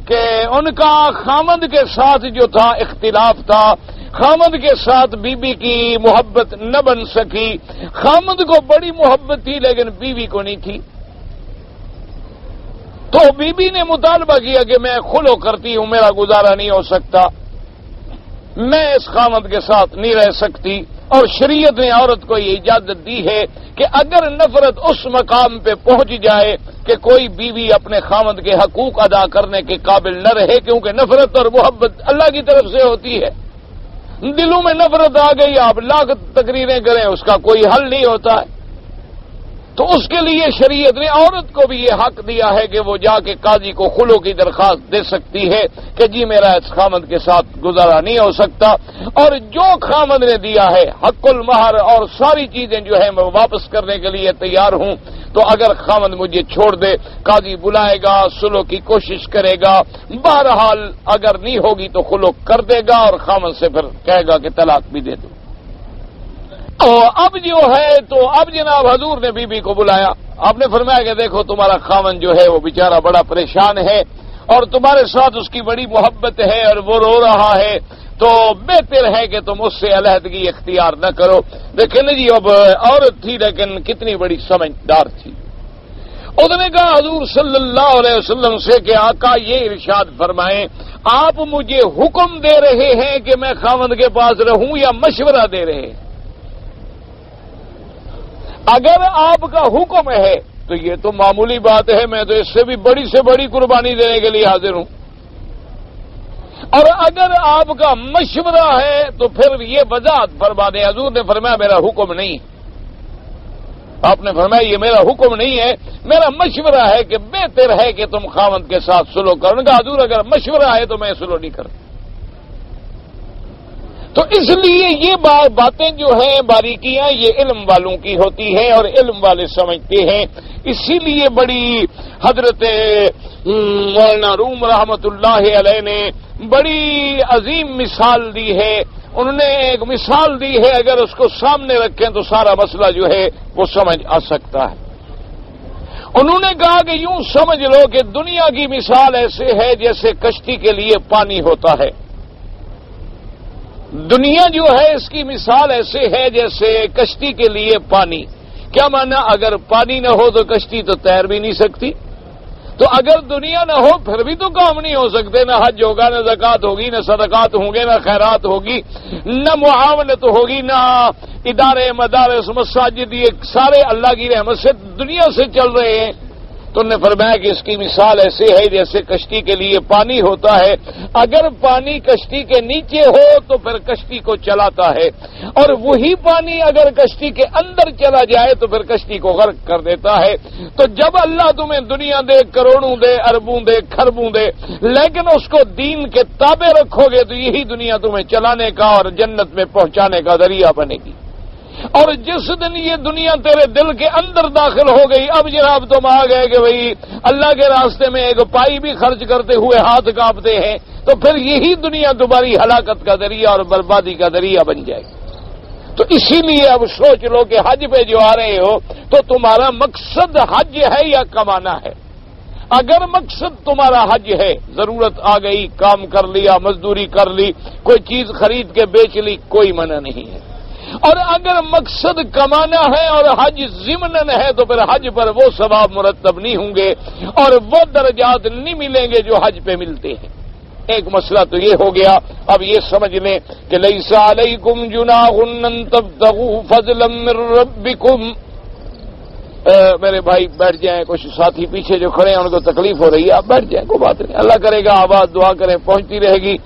Speaker 1: کہ ان کا خامند کے ساتھ جو تھا اختلاف تھا، خامند کے ساتھ بی بی کی محبت نہ بن سکی، خامند کو بڑی محبت تھی لیکن بیوی کو نہیں تھی، تو بی بی نے مطالبہ کیا کہ میں خلو کرتی ہوں، میرا گزارا نہیں ہو سکتا، میں اس خامند کے ساتھ نہیں رہ سکتی، اور شریعت نے عورت کو یہ اجازت دی ہے کہ اگر نفرت اس مقام پہ پہنچ جائے کہ کوئی بیوی اپنے خامند کے حقوق ادا کرنے کے قابل نہ رہے، کیونکہ نفرت اور محبت اللہ کی طرف سے ہوتی ہے، دلوں میں نفرت آ گئی، آپ لاکھ تقریریں کریں اس کا کوئی حل نہیں ہوتا ہے، تو اس کے لیے شریعت نے عورت کو بھی یہ حق دیا ہے کہ وہ جا کے قاضی کو خلو کی درخواست دے سکتی ہے کہ جی میرا اس خامند کے ساتھ گزارا نہیں ہو سکتا، اور جو خامند نے دیا ہے حق المہر اور ساری چیزیں جو ہیں میں واپس کرنے کے لیے تیار ہوں، تو اگر خامند مجھے چھوڑ دے قاضی بلائے گا، سلو کی کوشش کرے گا، بہرحال اگر نہیں ہوگی تو خلو کر دے گا اور خامند سے پھر کہے گا کہ طلاق بھی دے دو۔ اب جو ہے تو اب جناب حضور نے بی بی کو بلایا، آپ نے فرمایا کہ دیکھو تمہارا خاوند جو ہے وہ بیچارہ بڑا پریشان ہے اور تمہارے ساتھ اس کی بڑی محبت ہے اور وہ رو رہا ہے، تو بہتر ہے کہ تم اس سے علیحدگی اختیار نہ کرو۔ دیکھیں جی اب عورت تھی لیکن کتنی بڑی سمجھدار تھی، اس نے کہا حضور صلی اللہ علیہ وسلم سے کہ آقا یہ ارشاد فرمائیں آپ مجھے حکم دے رہے ہیں کہ میں خاوند کے پاس رہوں یا مشورہ دے رہے ہیں؟ اگر آپ کا حکم ہے تو یہ تو معمولی بات ہے، میں تو اس سے بھی بڑی سے بڑی قربانی دینے کے لیے حاضر ہوں، اور اگر آپ کا مشورہ ہے تو پھر یہ وضاحت فرما دیں۔ حضور نے فرمایا میرا حکم نہیں ہے، آپ نے فرمایا یہ میرا حکم نہیں ہے، میرا مشورہ ہے کہ بہتر ہے کہ تم خاوند کے ساتھ سلو کرو۔ حضور اگر مشورہ ہے تو میں سلو نہیں کرتا۔ تو اس لیے یہ باتیں جو ہیں باریکیاں یہ علم والوں کی ہوتی ہیں اور علم والے سمجھتے ہیں. اسی لیے بڑی حضرت مولانا روم رحمت اللہ علیہ نے بڑی عظیم مثال دی ہے. انہوں نے ایک مثال دی ہے، اگر اس کو سامنے رکھیں تو سارا مسئلہ جو ہے وہ سمجھ آ سکتا ہے. انہوں نے کہا کہ یوں سمجھ لو کہ دنیا کی مثال ایسے ہے جیسے کشتی کے لیے پانی ہوتا ہے. دنیا جو ہے اس کی مثال ایسے ہے جیسے کشتی کے لیے پانی. کیا مانا؟ اگر پانی نہ ہو تو کشتی تو تیر بھی نہیں سکتی. تو اگر دنیا نہ ہو پھر بھی تو کام نہیں ہو سکتے. نہ حج ہوگا، نہ زکوٰۃ ہوگی، نہ صدقات ہوں گے، نہ خیرات ہوگی، نہ معاونت ہوگی، نہ ادارے مدارس مساجد، یہ سارے اللہ کی رحمت سے دنیا سے چل رہے ہیں. تو انہوں نے فرمایا کہ اس کی مثال ایسے ہے جیسے کشتی کے لیے پانی ہوتا ہے. اگر پانی کشتی کے نیچے ہو تو پھر کشتی کو چلاتا ہے، اور وہی پانی اگر کشتی کے اندر چلا جائے تو پھر کشتی کو غرق کر دیتا ہے. تو جب اللہ تمہیں دنیا دے، کروڑوں دے، اربوں دے، خربوں دے، لیکن اس کو دین کے تابع رکھو گے تو یہی دنیا تمہیں چلانے کا اور جنت میں پہنچانے کا ذریعہ بنے گی. اور جس دن یہ دنیا تیرے دل کے اندر داخل ہو گئی، اب جناب تم آ گئے کہ بھئی اللہ کے راستے میں ایک پائی بھی خرچ کرتے ہوئے ہاتھ کانپتے ہیں، تو پھر یہی دنیا تمہاری ہلاکت کا ذریعہ اور بربادی کا ذریعہ بن جائے گی. تو اسی لیے اب سوچ لو کہ حج پہ جو آ رہے ہو تو تمہارا مقصد حج ہے یا کمانا ہے. اگر مقصد تمہارا حج ہے، ضرورت آ گئی، کام کر لیا، مزدوری کر لی، کوئی چیز خرید کے بیچ لی، کوئی منع نہیں ہے. اور اگر مقصد کمانا ہے اور حج ضمناً ہے تو پھر حج پر وہ ثواب مرتب نہیں ہوں گے اور وہ درجات نہیں ملیں گے جو حج پہ ملتے ہیں. ایک مسئلہ تو یہ ہو گیا. اب یہ سمجھ لیں کہ لیس علیکم جناح ان تبتغوا فضلا من ربکم. میرے بھائی بیٹھ جائیں، کچھ ساتھی پیچھے جو کھڑے ہیں ان کو تکلیف ہو رہی ہے، آپ بیٹھ جائیں، کوئی بات نہیں، اللہ کرے گا آواز دعا کریں پہنچتی رہے گی.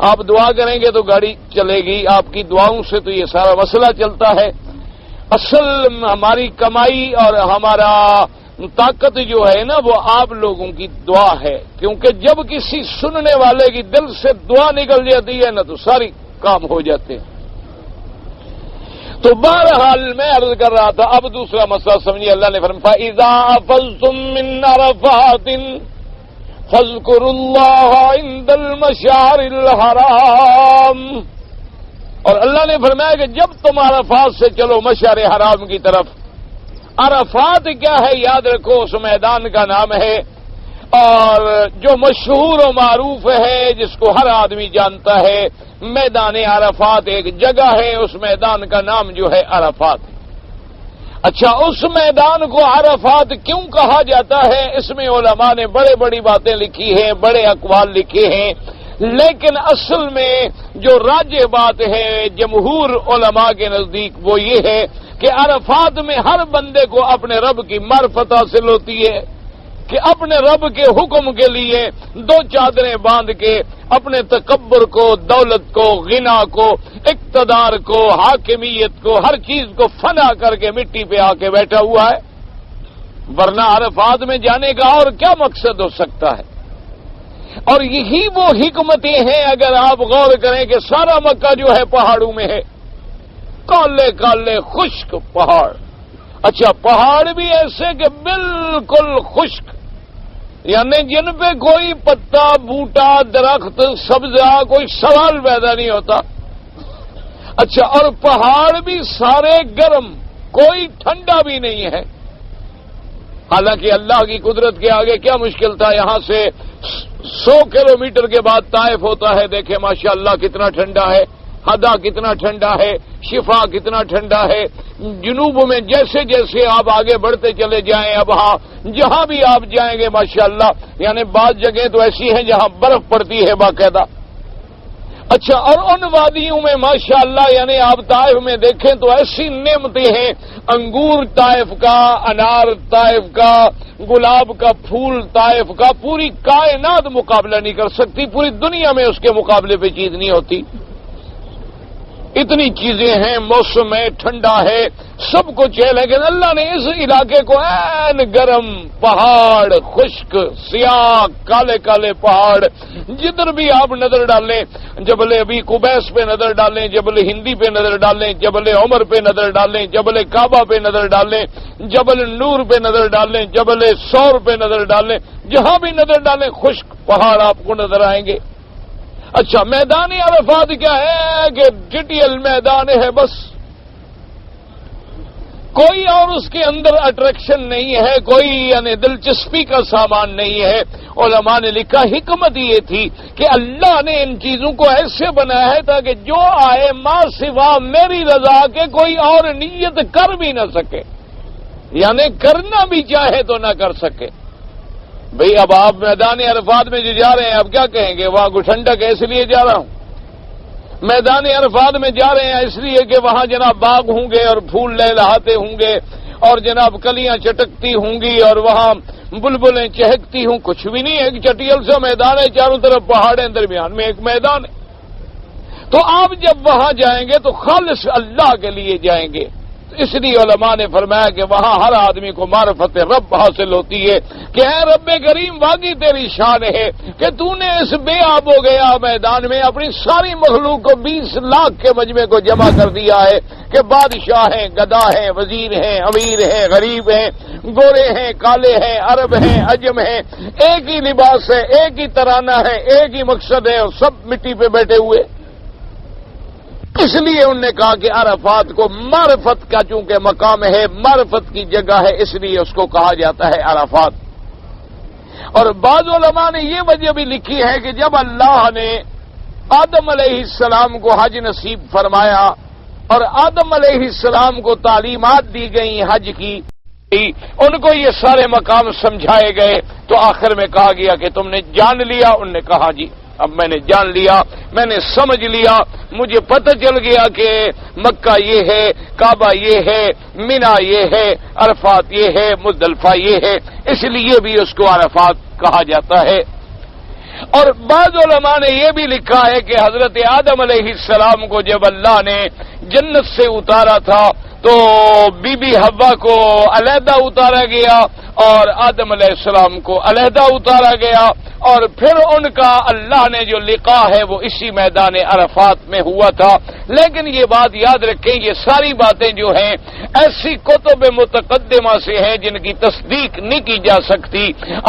Speaker 1: آپ دعا کریں گے تو گاڑی چلے گی، آپ کی دعاؤں سے تو یہ سارا مسئلہ چلتا ہے. اصل ہماری کمائی اور ہمارا طاقت جو ہے نا وہ آپ لوگوں کی دعا ہے، کیونکہ جب کسی سننے والے کی دل سے دعا نکل جاتی ہے نا تو ساری کام ہو جاتے ہیں. تو بہرحال میں عرض کر رہا تھا، اب دوسرا مسئلہ سمجھیے. اللہ نے فرمایا فَإِذَا أَفَضْتُم مِّنْ عَرَفَاتٍ فَاذْكُرُوا اللَّهَ عِندَ الْمَشْعَرِ الْحَرَامِ. اور اللہ نے فرمایا کہ جب تم عرفات سے چلو مشعر حرام کی طرف. عرفات کیا ہے یاد رکھو، اس میدان کا نام ہے اور جو مشہور و معروف ہے جس کو ہر آدمی جانتا ہے. میدان عرفات ایک جگہ ہے، اس میدان کا نام جو ہے عرفات. اچھا، اس میدان کو عرفات کیوں کہا جاتا ہے؟ اس میں علماء نے بڑے بڑی باتیں لکھی ہیں، بڑے اقوال لکھے ہیں، لیکن اصل میں جو راجح بات ہے جمہور علماء کے نزدیک وہ یہ ہے کہ عرفات میں ہر بندے کو اپنے رب کی معرفت حاصل ہوتی ہے کہ اپنے رب کے حکم کے لیے دو چادریں باندھ کے اپنے تکبر کو، دولت کو، غنا کو، اقتدار کو، حاکمیت کو، ہر چیز کو فنا کر کے مٹی پہ آ کے بیٹھا ہوا ہے. ورنہ عرفات میں جانے کا اور کیا مقصد ہو سکتا ہے؟ اور یہی وہ حکمتیں ہیں، اگر آپ غور کریں کہ سارا مکہ جو ہے پہاڑوں میں ہے، کالے کالے خشک پہاڑ. اچھا، پہاڑ بھی ایسے کہ بالکل خشک، یعنی جن پہ کوئی پتا، بوٹا، درخت، سبزہ، کوئی سوال پیدا نہیں ہوتا. اچھا، اور پہاڑ بھی سارے گرم، کوئی ٹھنڈا بھی نہیں ہے. حالانکہ اللہ کی قدرت کے آگے کیا مشکل تھا. یہاں سے 100 کلومیٹر کے بعد طائف ہوتا ہے، دیکھیں ماشاءاللہ کتنا ٹھنڈا ہے، ہدا کتنا ٹھنڈا ہے، شفا کتنا ٹھنڈا ہے. جنوب میں جیسے جیسے آپ آگے بڑھتے چلے جائیں، اب ہاں جہاں بھی آپ جائیں گے ماشاءاللہ، یعنی بعض جگہیں تو ایسی ہیں جہاں برف پڑتی ہے باقاعدہ. اچھا، اور ان وادیوں میں ماشاءاللہ یعنی آپ طائف میں دیکھیں تو ایسی نعمتیں ہیں، انگور طائف کا، انار طائف کا، گلاب کا پھول طائف کا، پوری کائنات مقابلہ نہیں کر سکتی، پوری دنیا میں اس کے مقابلے پہ چیز نہیں ہوتی. اتنی چیزیں ہیں، موسم ہے، ٹھنڈا ہے، سب کچھ ہے، لیکن اللہ نے اس علاقے کو این گرم پہاڑ، خشک، سیاہ، کالے کالے پہاڑ، جدھر بھی آپ نظر ڈالیں، جبل ابی قبیس پہ نظر ڈالیں، جبل ہندی پہ نظر ڈالیں، جبل عمر پہ نظر ڈالیں، جبل کعبہ پہ نظر ڈالیں، جبل نور پہ نظر ڈالیں، جبل سور پہ نظر ڈالیں، جہاں بھی نظر ڈالیں خشک پہاڑ آپ کو نظر آئیں گے۔ اچھا، میدان عرفات کیا ہے کہ ڈیٹیل میدان ہے، بس کوئی اور اس کے اندر اٹریکشن نہیں ہے، کوئی یعنی دلچسپی کا سامان نہیں ہے۔ علماء نے لکھا حکمت یہ تھی کہ اللہ نے ان چیزوں کو ایسے بنایا ہے تاکہ جو آئے ما سوا میری رضا کے کوئی اور نیت کر بھی نہ سکے، یعنی کرنا بھی چاہے تو نہ کر سکے۔ بھئی اب آپ میدان عرفات میں جو جا رہے ہیں اب کیا کہیں گے وہاں گٹھنڈک ہے اس لیے جا رہا ہوں، میدان عرفات میں جا رہے ہیں اس لیے کہ وہاں جناب باغ ہوں گے اور پھول لہلہاتے ہوں گے اور جناب کلیاں چٹکتی ہوں گی اور وہاں بلبلیں چہکتی ہوں، کچھ بھی نہیں، ایک چٹیل سا میدان ہے، چاروں طرف پہاڑیں، درمیان میں ایک میدان ہے۔ تو آپ جب وہاں جائیں گے تو خالص اللہ کے لیے جائیں گے، اس لیے علماء نے فرمایا کہ وہاں ہر آدمی کو معرفت رب حاصل ہوتی ہے کہ اے رب کریم واقعی تیری شان ہے کہ تو نے اس بے آب و گیا میدان میں اپنی ساری مخلوق کو 20 لاکھ کے مجمع کو جمع کر دیا ہے کہ بادشاہ ہیں، گدا ہیں، وزیر ہیں، امیر ہیں، غریب ہیں، گورے ہیں، کالے ہیں، عرب ہیں، عجم ہیں، ایک ہی لباس ہے، ایک ہی ترانہ ہے، ایک ہی مقصد ہے اور سب مٹی پہ بیٹھے ہوئے۔ اس لیے انہوں نے کہا کہ عرفات کو معرفت کا چونکہ مقام ہے، معرفت کی جگہ ہے، اس لیے اس کو کہا جاتا ہے عرفات۔ اور بعض علماء نے یہ وجہ بھی لکھی ہے کہ جب اللہ نے آدم علیہ السلام کو حج نصیب فرمایا اور آدم علیہ السلام کو تعلیمات دی گئی حج کی، ان کو یہ سارے مقام سمجھائے گئے تو آخر میں کہا گیا کہ تم نے جان لیا؟ انہوں نے کہا جی اب میں نے جان لیا، میں نے سمجھ لیا، مجھے پتہ چل گیا کہ مکہ یہ ہے، کعبہ یہ ہے، مینا یہ ہے، عرفات یہ ہے، مزدلفہ یہ ہے، اس لیے بھی اس کو عرفات کہا جاتا ہے۔ اور بعض علماء نے یہ بھی لکھا ہے کہ حضرت آدم علیہ السلام کو جب اللہ نے جنت سے اتارا تھا تو بی بی حوا کو علیحدہ اتارا گیا اور آدم علیہ السلام کو علیحدہ اتارا گیا، اور پھر ان کا اللہ نے جو لقاء ہے وہ اسی میدان عرفات میں ہوا تھا۔ لیکن یہ بات یاد رکھیں، یہ ساری باتیں جو ہیں ایسی کتب متقدمہ سے ہیں جن کی تصدیق نہیں کی جا سکتی۔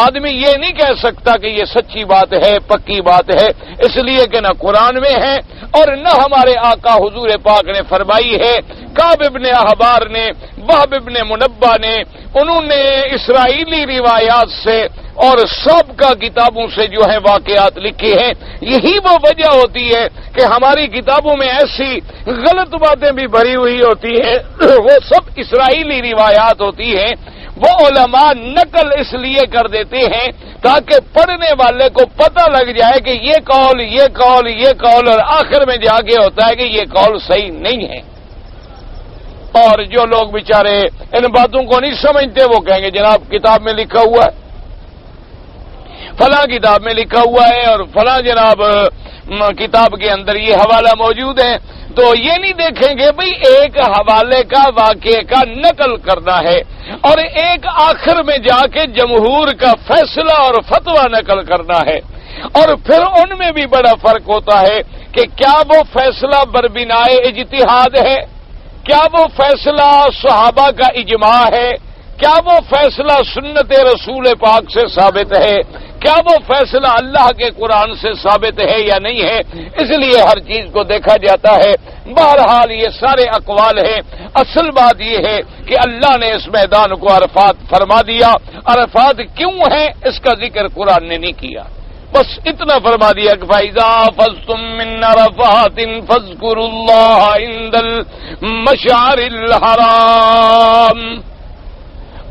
Speaker 1: آدمی یہ نہیں کہہ سکتا کہ یہ سچی بات ہے، پکی بات ہے، اس لیے کہ نہ قرآن میں ہے اور نہ ہمارے آقا حضور پاک نے فرمائی ہے۔ کعب ابن احبار نے، وہب ابن منبہ نے، انہوں نے اسرائیلی روایات سے اور سابقہ کتابوں سے جو ہے واقعات لکھے ہیں۔ یہی وہ وجہ ہوتی ہے کہ ہماری کتابوں میں ایسی غلط باتیں بھی بھری ہوئی ہوتی ہیں، وہ سب اسرائیلی روایات ہوتی ہیں، وہ علماء نقل اس لیے کر دیتے ہیں تاکہ پڑھنے والے کو پتہ لگ جائے کہ یہ قول یہ قول یہ قول، اور آخر میں جا کے ہوتا ہے کہ یہ قول صحیح نہیں ہے۔ اور جو لوگ بیچارے ان باتوں کو نہیں سمجھتے وہ کہیں گے جناب کتاب میں لکھا ہوا ہے، فلاں کتاب میں لکھا ہوا ہے اور فلاں جناب کتاب کے اندر یہ حوالہ موجود ہے، تو یہ نہیں دیکھیں گے بھئی ایک حوالے کا واقعے کا نقل کرنا ہے اور ایک آخر میں جا کے جمہور کا فیصلہ اور فتویٰ نقل کرنا ہے، اور پھر ان میں بھی بڑا فرق ہوتا ہے کہ کیا وہ فیصلہ بربنائے اجتہاد ہے، کیا وہ فیصلہ صحابہ کا اجماع ہے، کیا وہ فیصلہ سنت رسول پاک سے ثابت ہے، کیا وہ فیصلہ اللہ کے قرآن سے ثابت ہے یا نہیں ہے۔ اس لیے ہر چیز کو دیکھا جاتا ہے۔ بہرحال یہ سارے اقوال ہیں، اصل بات یہ ہے کہ اللہ نے اس میدان کو عرفات فرما دیا۔ عرفات کیوں ہے اس کا ذکر قرآن نے نہیں کیا، بس اتنا فرما دیا کہ فَإِذَا أَفَضْتُم مِّنْ عَرَفَاتٍ فَاذْكُرُوا اللَّهَ عِندَ الْمَشْعَرِ الْحَرَامِ۔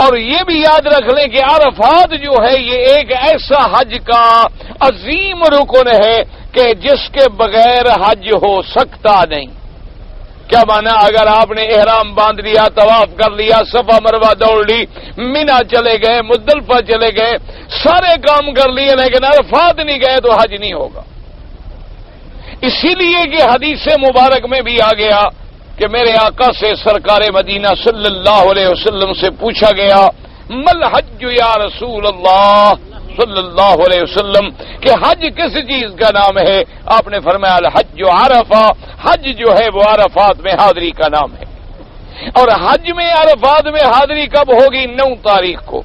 Speaker 1: اور یہ بھی یاد رکھ لیں کہ عرفات جو ہے یہ ایک ایسا حج کا عظیم رکن ہے کہ جس کے بغیر حج ہو سکتا نہیں۔ کیا مانا؟ اگر آپ نے احرام باندھ لیا، طواف کر لیا، صفا مروہ دوڑ لی، مینا چلے گئے، مزدلفہ چلے گئے، سارے کام کر لیے لیکن عرفات نہیں گئے تو حج نہیں ہوگا۔ اسی لیے کہ حدیث مبارک میں بھی آ گیا کہ میرے آقا سے سرکار مدینہ صلی اللہ علیہ وسلم سے پوچھا گیا مل حج یا رسول اللہ صلی اللہ علیہ وسلم کہ حج کس چیز کا نام ہے؟ آپ نے فرمایا الحج عرفہ، حج جو ہے وہ عرفات میں حاضری کا نام ہے۔ اور حج میں عرفات میں حاضری کب ہوگی؟ 9 تاریخ کو۔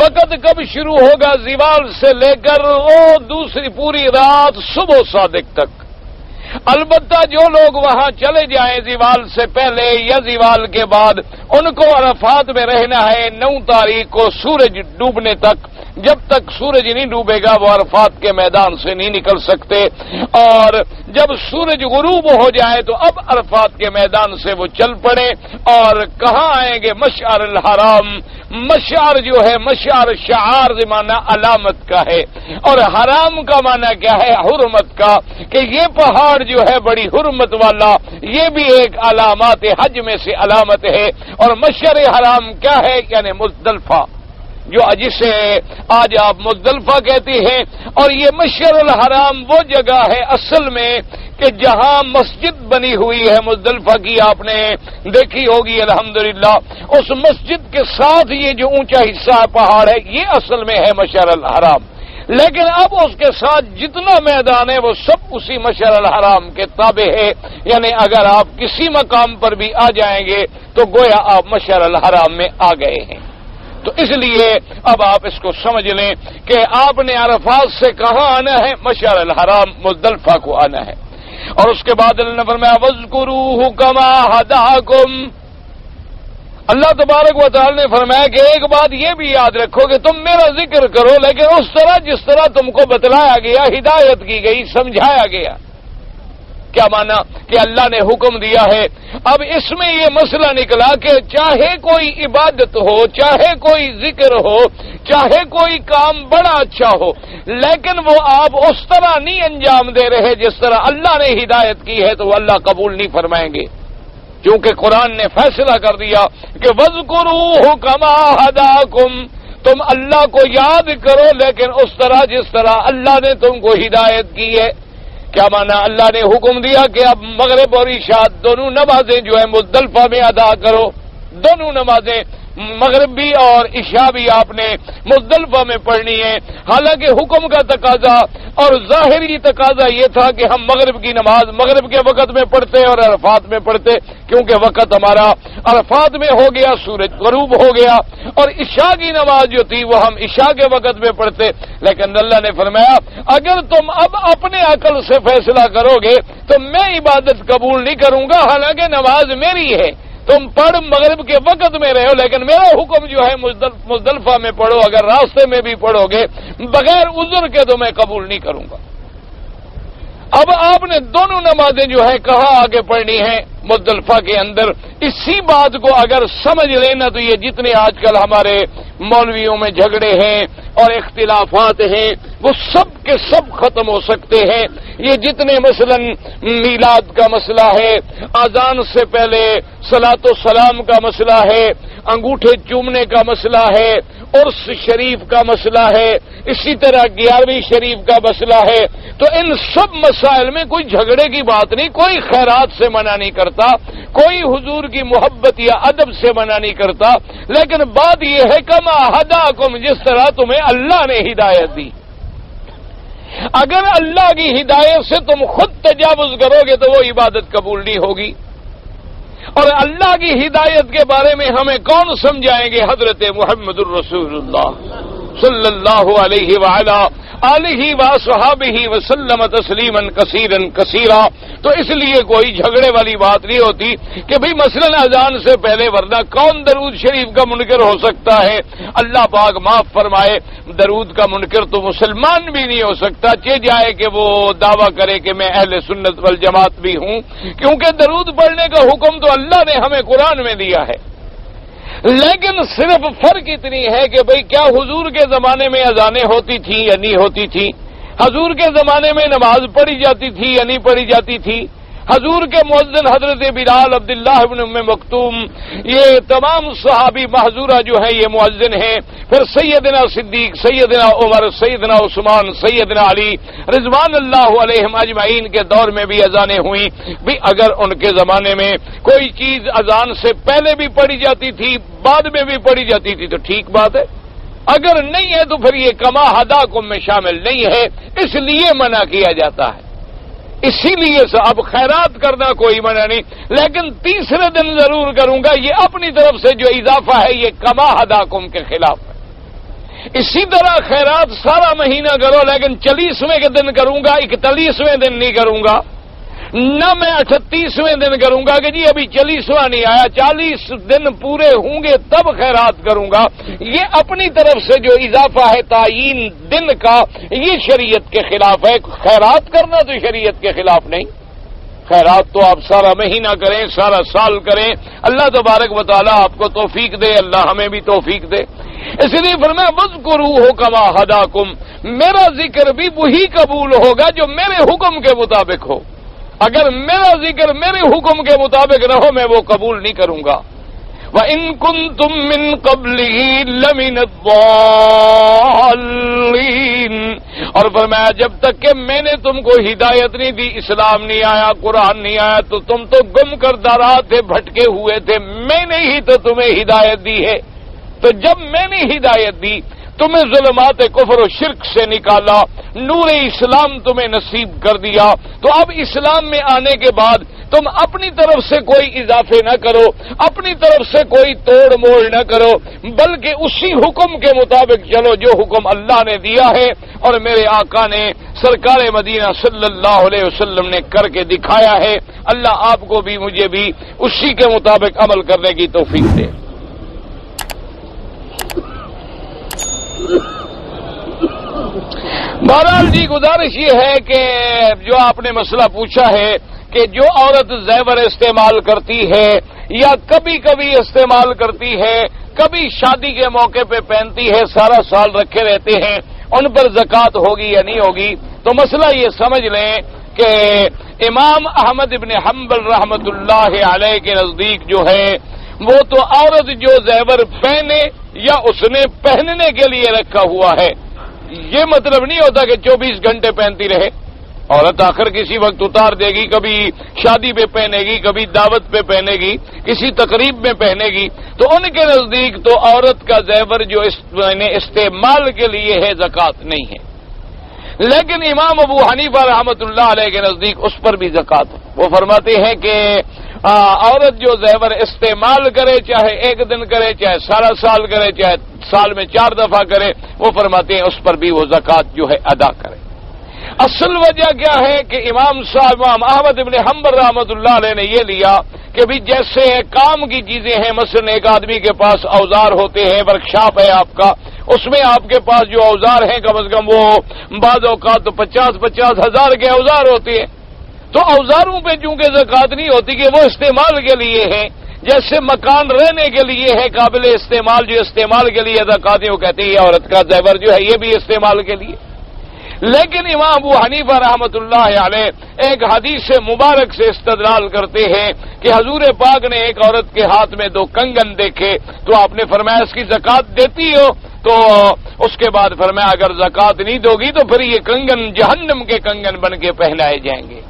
Speaker 1: وقت کب شروع ہوگا؟ زوال سے لے کر دوسری پوری رات صبح صادق تک۔ البتہ جو لوگ وہاں چلے جائیں زوال سے پہلے یا زوال کے بعد، ان کو عرفات میں رہنا ہے 9 تاریخ کو سورج ڈوبنے تک۔ جب تک سورج نہیں ڈوبے گا وہ عرفات کے میدان سے نہیں نکل سکتے، اور جب سورج غروب ہو جائے تو اب عرفات کے میدان سے وہ چل پڑے اور کہاں آئیں گے؟ مشعر الحرام۔ مشعر جو ہے، مشعر شعار معنی علامت کا ہے، اور حرام کا معنی کیا ہے؟ حرمت کا، کہ یہ پہاڑ جو ہے بڑی حرمت والا، یہ بھی ایک علامات حج میں سے علامت ہے۔ اور مشعر حرام کیا ہے؟ یعنی مزدلفہ، جو جسے آج آپ مزدلفہ کہتے ہیں۔ اور یہ مشعر الحرام وہ جگہ ہے اصل میں کہ جہاں مسجد بنی ہوئی ہے مزدلفہ کی، آپ نے دیکھی ہوگی الحمدللہ۔ اس مسجد کے ساتھ یہ جو اونچا حصہ پہاڑ ہے، یہ اصل میں ہے مشعر الحرام۔ لیکن اب اس کے ساتھ جتنا میدان ہے وہ سب اسی مشعر الحرام کے تابع ہے، یعنی اگر آپ کسی مقام پر بھی آ جائیں گے تو گویا آپ مشعر الحرام میں آ گئے ہیں۔ تو اس لیے اب آپ اس کو سمجھ لیں کہ آپ نے عرفات سے کہاں آنا ہے؟ مشعر الحرام مزدلفہ کو آنا ہے۔ اور اس کے بعد اللہ نے فرمایا وَاذْكُرُوهُ كَمَا هَدَاكُمْ۔ اللہ تبارک و تعالی نے فرمایا کہ ایک بات یہ بھی یاد رکھو کہ تم میرا ذکر کرو، لیکن اس طرح جس طرح تم کو بتلایا گیا، ہدایت کی گئی، سمجھایا گیا۔ کیا مانا؟ کہ اللہ نے حکم دیا ہے۔ اب اس میں یہ مسئلہ نکلا کہ چاہے کوئی عبادت ہو، چاہے کوئی ذکر ہو، چاہے کوئی کام بڑا اچھا ہو، لیکن وہ آپ اس طرح نہیں انجام دے رہے جس طرح اللہ نے ہدایت کی ہے، تو وہ اللہ قبول نہیں فرمائیں گے۔ کیونکہ قرآن نے فیصلہ کر دیا کہ وَاذْكُرُوهُ كَمَا هَدَاكُمْ، تم اللہ کو یاد کرو لیکن اس طرح جس طرح اللہ نے تم کو ہدایت کی ہے۔ کیا مانا؟ اللہ نے حکم دیا کہ اب مغرب اور عشاء دونوں نمازیں جو ہے مزدلفہ میں ادا کرو، دونوں نمازیں مغرب بھی اور عشاء بھی آپ نے مزدلفہ میں پڑھنی ہے۔ حالانکہ حکم کا تقاضا اور ظاہری تقاضا یہ تھا کہ ہم مغرب کی نماز مغرب کے وقت میں پڑھتے اور عرفات میں پڑھتے، کیونکہ وقت ہمارا عرفات میں ہو گیا، سورج غروب ہو گیا، اور عشاء کی نماز جو تھی وہ ہم عشاء کے وقت میں پڑھتے۔ لیکن اللہ نے فرمایا اگر تم اب اپنے عقل سے فیصلہ کرو گے تو میں عبادت قبول نہیں کروں گا، حالانکہ نماز میری ہے۔ تم پڑھ مغرب کے وقت میں رہو، لیکن میرا حکم جو ہے مزدلفہ میں پڑھو، اگر راستے میں بھی پڑھو گے بغیر عذر کے تو میں قبول نہیں کروں گا۔ اب آپ نے دونوں نمازیں جو ہے کہاں آگے پڑھنی ہیں؟ مزدلفہ کے اندر۔ اسی بات کو اگر سمجھ لینا تو یہ جتنے آج کل ہمارے مولویوں میں جھگڑے ہیں اور اختلافات ہیں وہ سب کے سب ختم ہو سکتے ہیں۔ یہ جتنے مثلا میلاد کا مسئلہ ہے، اذان سے پہلے صلاۃ و سلام کا مسئلہ ہے، انگوٹھے چومنے کا مسئلہ ہے، عرس شریف کا مسئلہ ہے، اسی طرح 11ویں شریف کا مسئلہ ہے، تو ان سب مسائل میں کوئی جھگڑے کی بات نہیں، کوئی خیرات سے منع نہیں کرتا، کوئی حضور کی محبت یا ادب سے منع نہیں کرتا، لیکن بات یہ ہے کما ہداکم، جس طرح تمہیں اللہ نے ہدایت دی۔ اگر اللہ کی ہدایت سے تم خود تجاوز کرو گے تو وہ عبادت قبول نہیں ہوگی۔ اور اللہ کی ہدایت کے بارے میں ہمیں کون سمجھائیں گے؟ حضرت محمد الرسول اللہ صلی اللہ علیہ وعلا آلہ وصحابہ وسلم تسلیما کثیرا کثیرا۔ تو اس لیے کوئی جھگڑے والی بات نہیں ہوتی کہ بھئی مثلا اذان سے پہلے، ورنہ کون درود شریف کا منکر ہو سکتا ہے؟ اللہ پاک معاف فرمائے، درود کا منکر تو مسلمان بھی نہیں ہو سکتا، چہ جائے کہ وہ دعویٰ کرے کہ میں اہل سنت والجماعت بھی ہوں، کیونکہ درود پڑھنے کا حکم تو اللہ نے ہمیں قرآن میں دیا ہے۔ لیکن صرف فرق اتنی ہے کہ بھئی کیا حضور کے زمانے میں اذانیں ہوتی تھیں یا نہیں ہوتی تھیں؟ حضور کے زمانے میں نماز پڑھی جاتی تھی یا نہیں پڑھی جاتی تھی؟ حضور کے مؤذن حضرت بلال، عبداللہ ابن ام مکتوم، یہ تمام صحابی محظورہ جو ہیں یہ مؤذن ہیں. پھر سیدنا صدیق، سیدنا عمر، سیدنا عثمان، سیدنا علی رضوان اللہ علیہم اجمعین کے دور میں بھی اذانیں ہوئیں. بھی اگر ان کے زمانے میں کوئی چیز اذان سے پہلے بھی پڑھی جاتی تھی، بعد میں بھی پڑھی جاتی تھی تو ٹھیک بات ہے. اگر نہیں ہے تو پھر یہ کما ہداکم میں شامل نہیں ہے، اس لیے منع کیا جاتا ہے. اسی لیے اب خیرات کرنا کوئی منع نہیں، لیکن تیسرے دن ضرور کروں گا. یہ اپنی طرف سے جو اضافہ ہے یہ کما ہداکم کے خلاف ہے. اسی طرح خیرات سارا مہینہ کرو، لیکن 40ویں کے دن کروں گا، 41ویں دن نہیں کروں گا. نہ میں 38ویں دن کروں گا کہ جی ابھی 40واں نہیں آیا، 40 دن پورے ہوں گے تب خیرات کروں گا. یہ اپنی طرف سے جو اضافہ ہے تعیین دن کا، یہ شریعت کے خلاف ہے. خیرات کرنا تو شریعت کے خلاف نہیں. خیرات تو آپ سارا مہینہ کریں، سارا سال کریں. اللہ تبارک و تعالیٰ آپ کو توفیق دے، اللہ ہمیں بھی توفیق دے. اس لیے فرمایا وَاذْكُرُوهُ كَمَا هَدَاكُمْ، میرا ذکر بھی وہی قبول ہوگا جو میرے حکم کے مطابق ہو. اگر میرا ذکر میرے حکم کے مطابق نہ ہو میں وہ قبول نہیں کروں گا. وَإِن كُنتُم مِّن قَبْلِهِ لَمِنَ الضَّالِّينَ، اور فرمایا جب تک کہ میں نے تم کو ہدایت نہیں دی، اسلام نہیں آیا، قرآن نہیں آیا، تو تم تو گم کردہ رہے تھے، بھٹکے ہوئے تھے. میں نے ہی تو تمہیں ہدایت دی ہے. تو جب میں نے ہدایت دی، تمہیں ظلمات کفر و شرک سے نکالا، نور اسلام تمہیں نصیب کر دیا، تو اب اسلام میں آنے کے بعد تم اپنی طرف سے کوئی اضافے نہ کرو، اپنی طرف سے کوئی توڑ موڑ نہ کرو، بلکہ اسی حکم کے مطابق چلو جو حکم اللہ نے دیا ہے اور میرے آقا نے سرکار مدینہ صلی اللہ علیہ وسلم نے کر کے دکھایا ہے. اللہ آپ کو بھی مجھے بھی اسی کے مطابق عمل کرنے کی توفیق دے. بہرحال جی گزارش یہ ہے کہ جو آپ نے مسئلہ پوچھا ہے کہ جو عورت زیور استعمال کرتی ہے یا کبھی کبھی استعمال کرتی ہے، کبھی شادی کے موقع پہ پہنتی ہے، سارا سال رکھے رہتے ہیں، ان پر زکوٰۃ ہوگی یا نہیں ہوگی؟ تو مسئلہ یہ سمجھ لیں کہ امام احمد ابن حنبل رحمت اللہ علیہ کے نزدیک جو ہے وہ تو عورت جو زیور پہنے یا اس نے پہننے کے لیے رکھا ہوا ہے، یہ مطلب نہیں ہوتا کہ 24 گھنٹے پہنتی رہے. عورت آخر کسی وقت اتار دے گی، کبھی شادی پہ پہنے گی، کبھی دعوت پہ پہنے گی، کسی تقریب میں پہنے گی. تو ان کے نزدیک تو عورت کا زیور جو استعمال کے لیے ہے زکوٰۃ نہیں ہے. لیکن امام ابو حنیفہ رحمۃ اللہ علیہ کے نزدیک اس پر بھی زکوٰۃ ہے. وہ فرماتے ہیں کہ عورت جو زیور استعمال کرے، چاہے ایک دن کرے، چاہے سارا سال کرے، چاہے سال میں 4 دفعہ کرے، وہ فرماتے ہیں اس پر بھی وہ زکوٰۃ جو ہے ادا کرے. اصل وجہ کیا ہے کہ امام احمد ابن حنبل رحمۃ اللہ علیہ نے یہ لیا کہ بھی جیسے کام کی چیزیں ہیں، مثلا ایک آدمی کے پاس اوزار ہوتے ہیں، ورکشاپ ہے آپ کا، اس میں آپ کے پاس جو اوزار ہیں کم از کم وہ بعض اوقات تو 50 ہزار کے اوزار ہوتے ہیں. تو اوزاروں پہ چونکہ زکوٰۃ نہیں ہوتی کہ وہ استعمال کے لیے ہیں. جیسے مکان رہنے کے لیے ہے قابل استعمال، جو استعمال کے لیے زکوٰۃ وہ کہتے ہیں عورت کا زیور جو ہے یہ بھی استعمال کے لیے. لیکن امام ابو حنیفہ رحمۃ اللہ علیہ ایک حدیث مبارک سے استدلال کرتے ہیں کہ حضور پاک نے ایک عورت کے ہاتھ میں 2 کنگن دیکھے تو آپ نے فرمایا اس کی زکوٰۃ دیتی ہو؟ تو اس کے بعد فرمایا اگر زکوٰۃ نہیں دو گی تو پھر یہ کنگن جہنم کے کنگن بن کے پہنائے جائیں گے.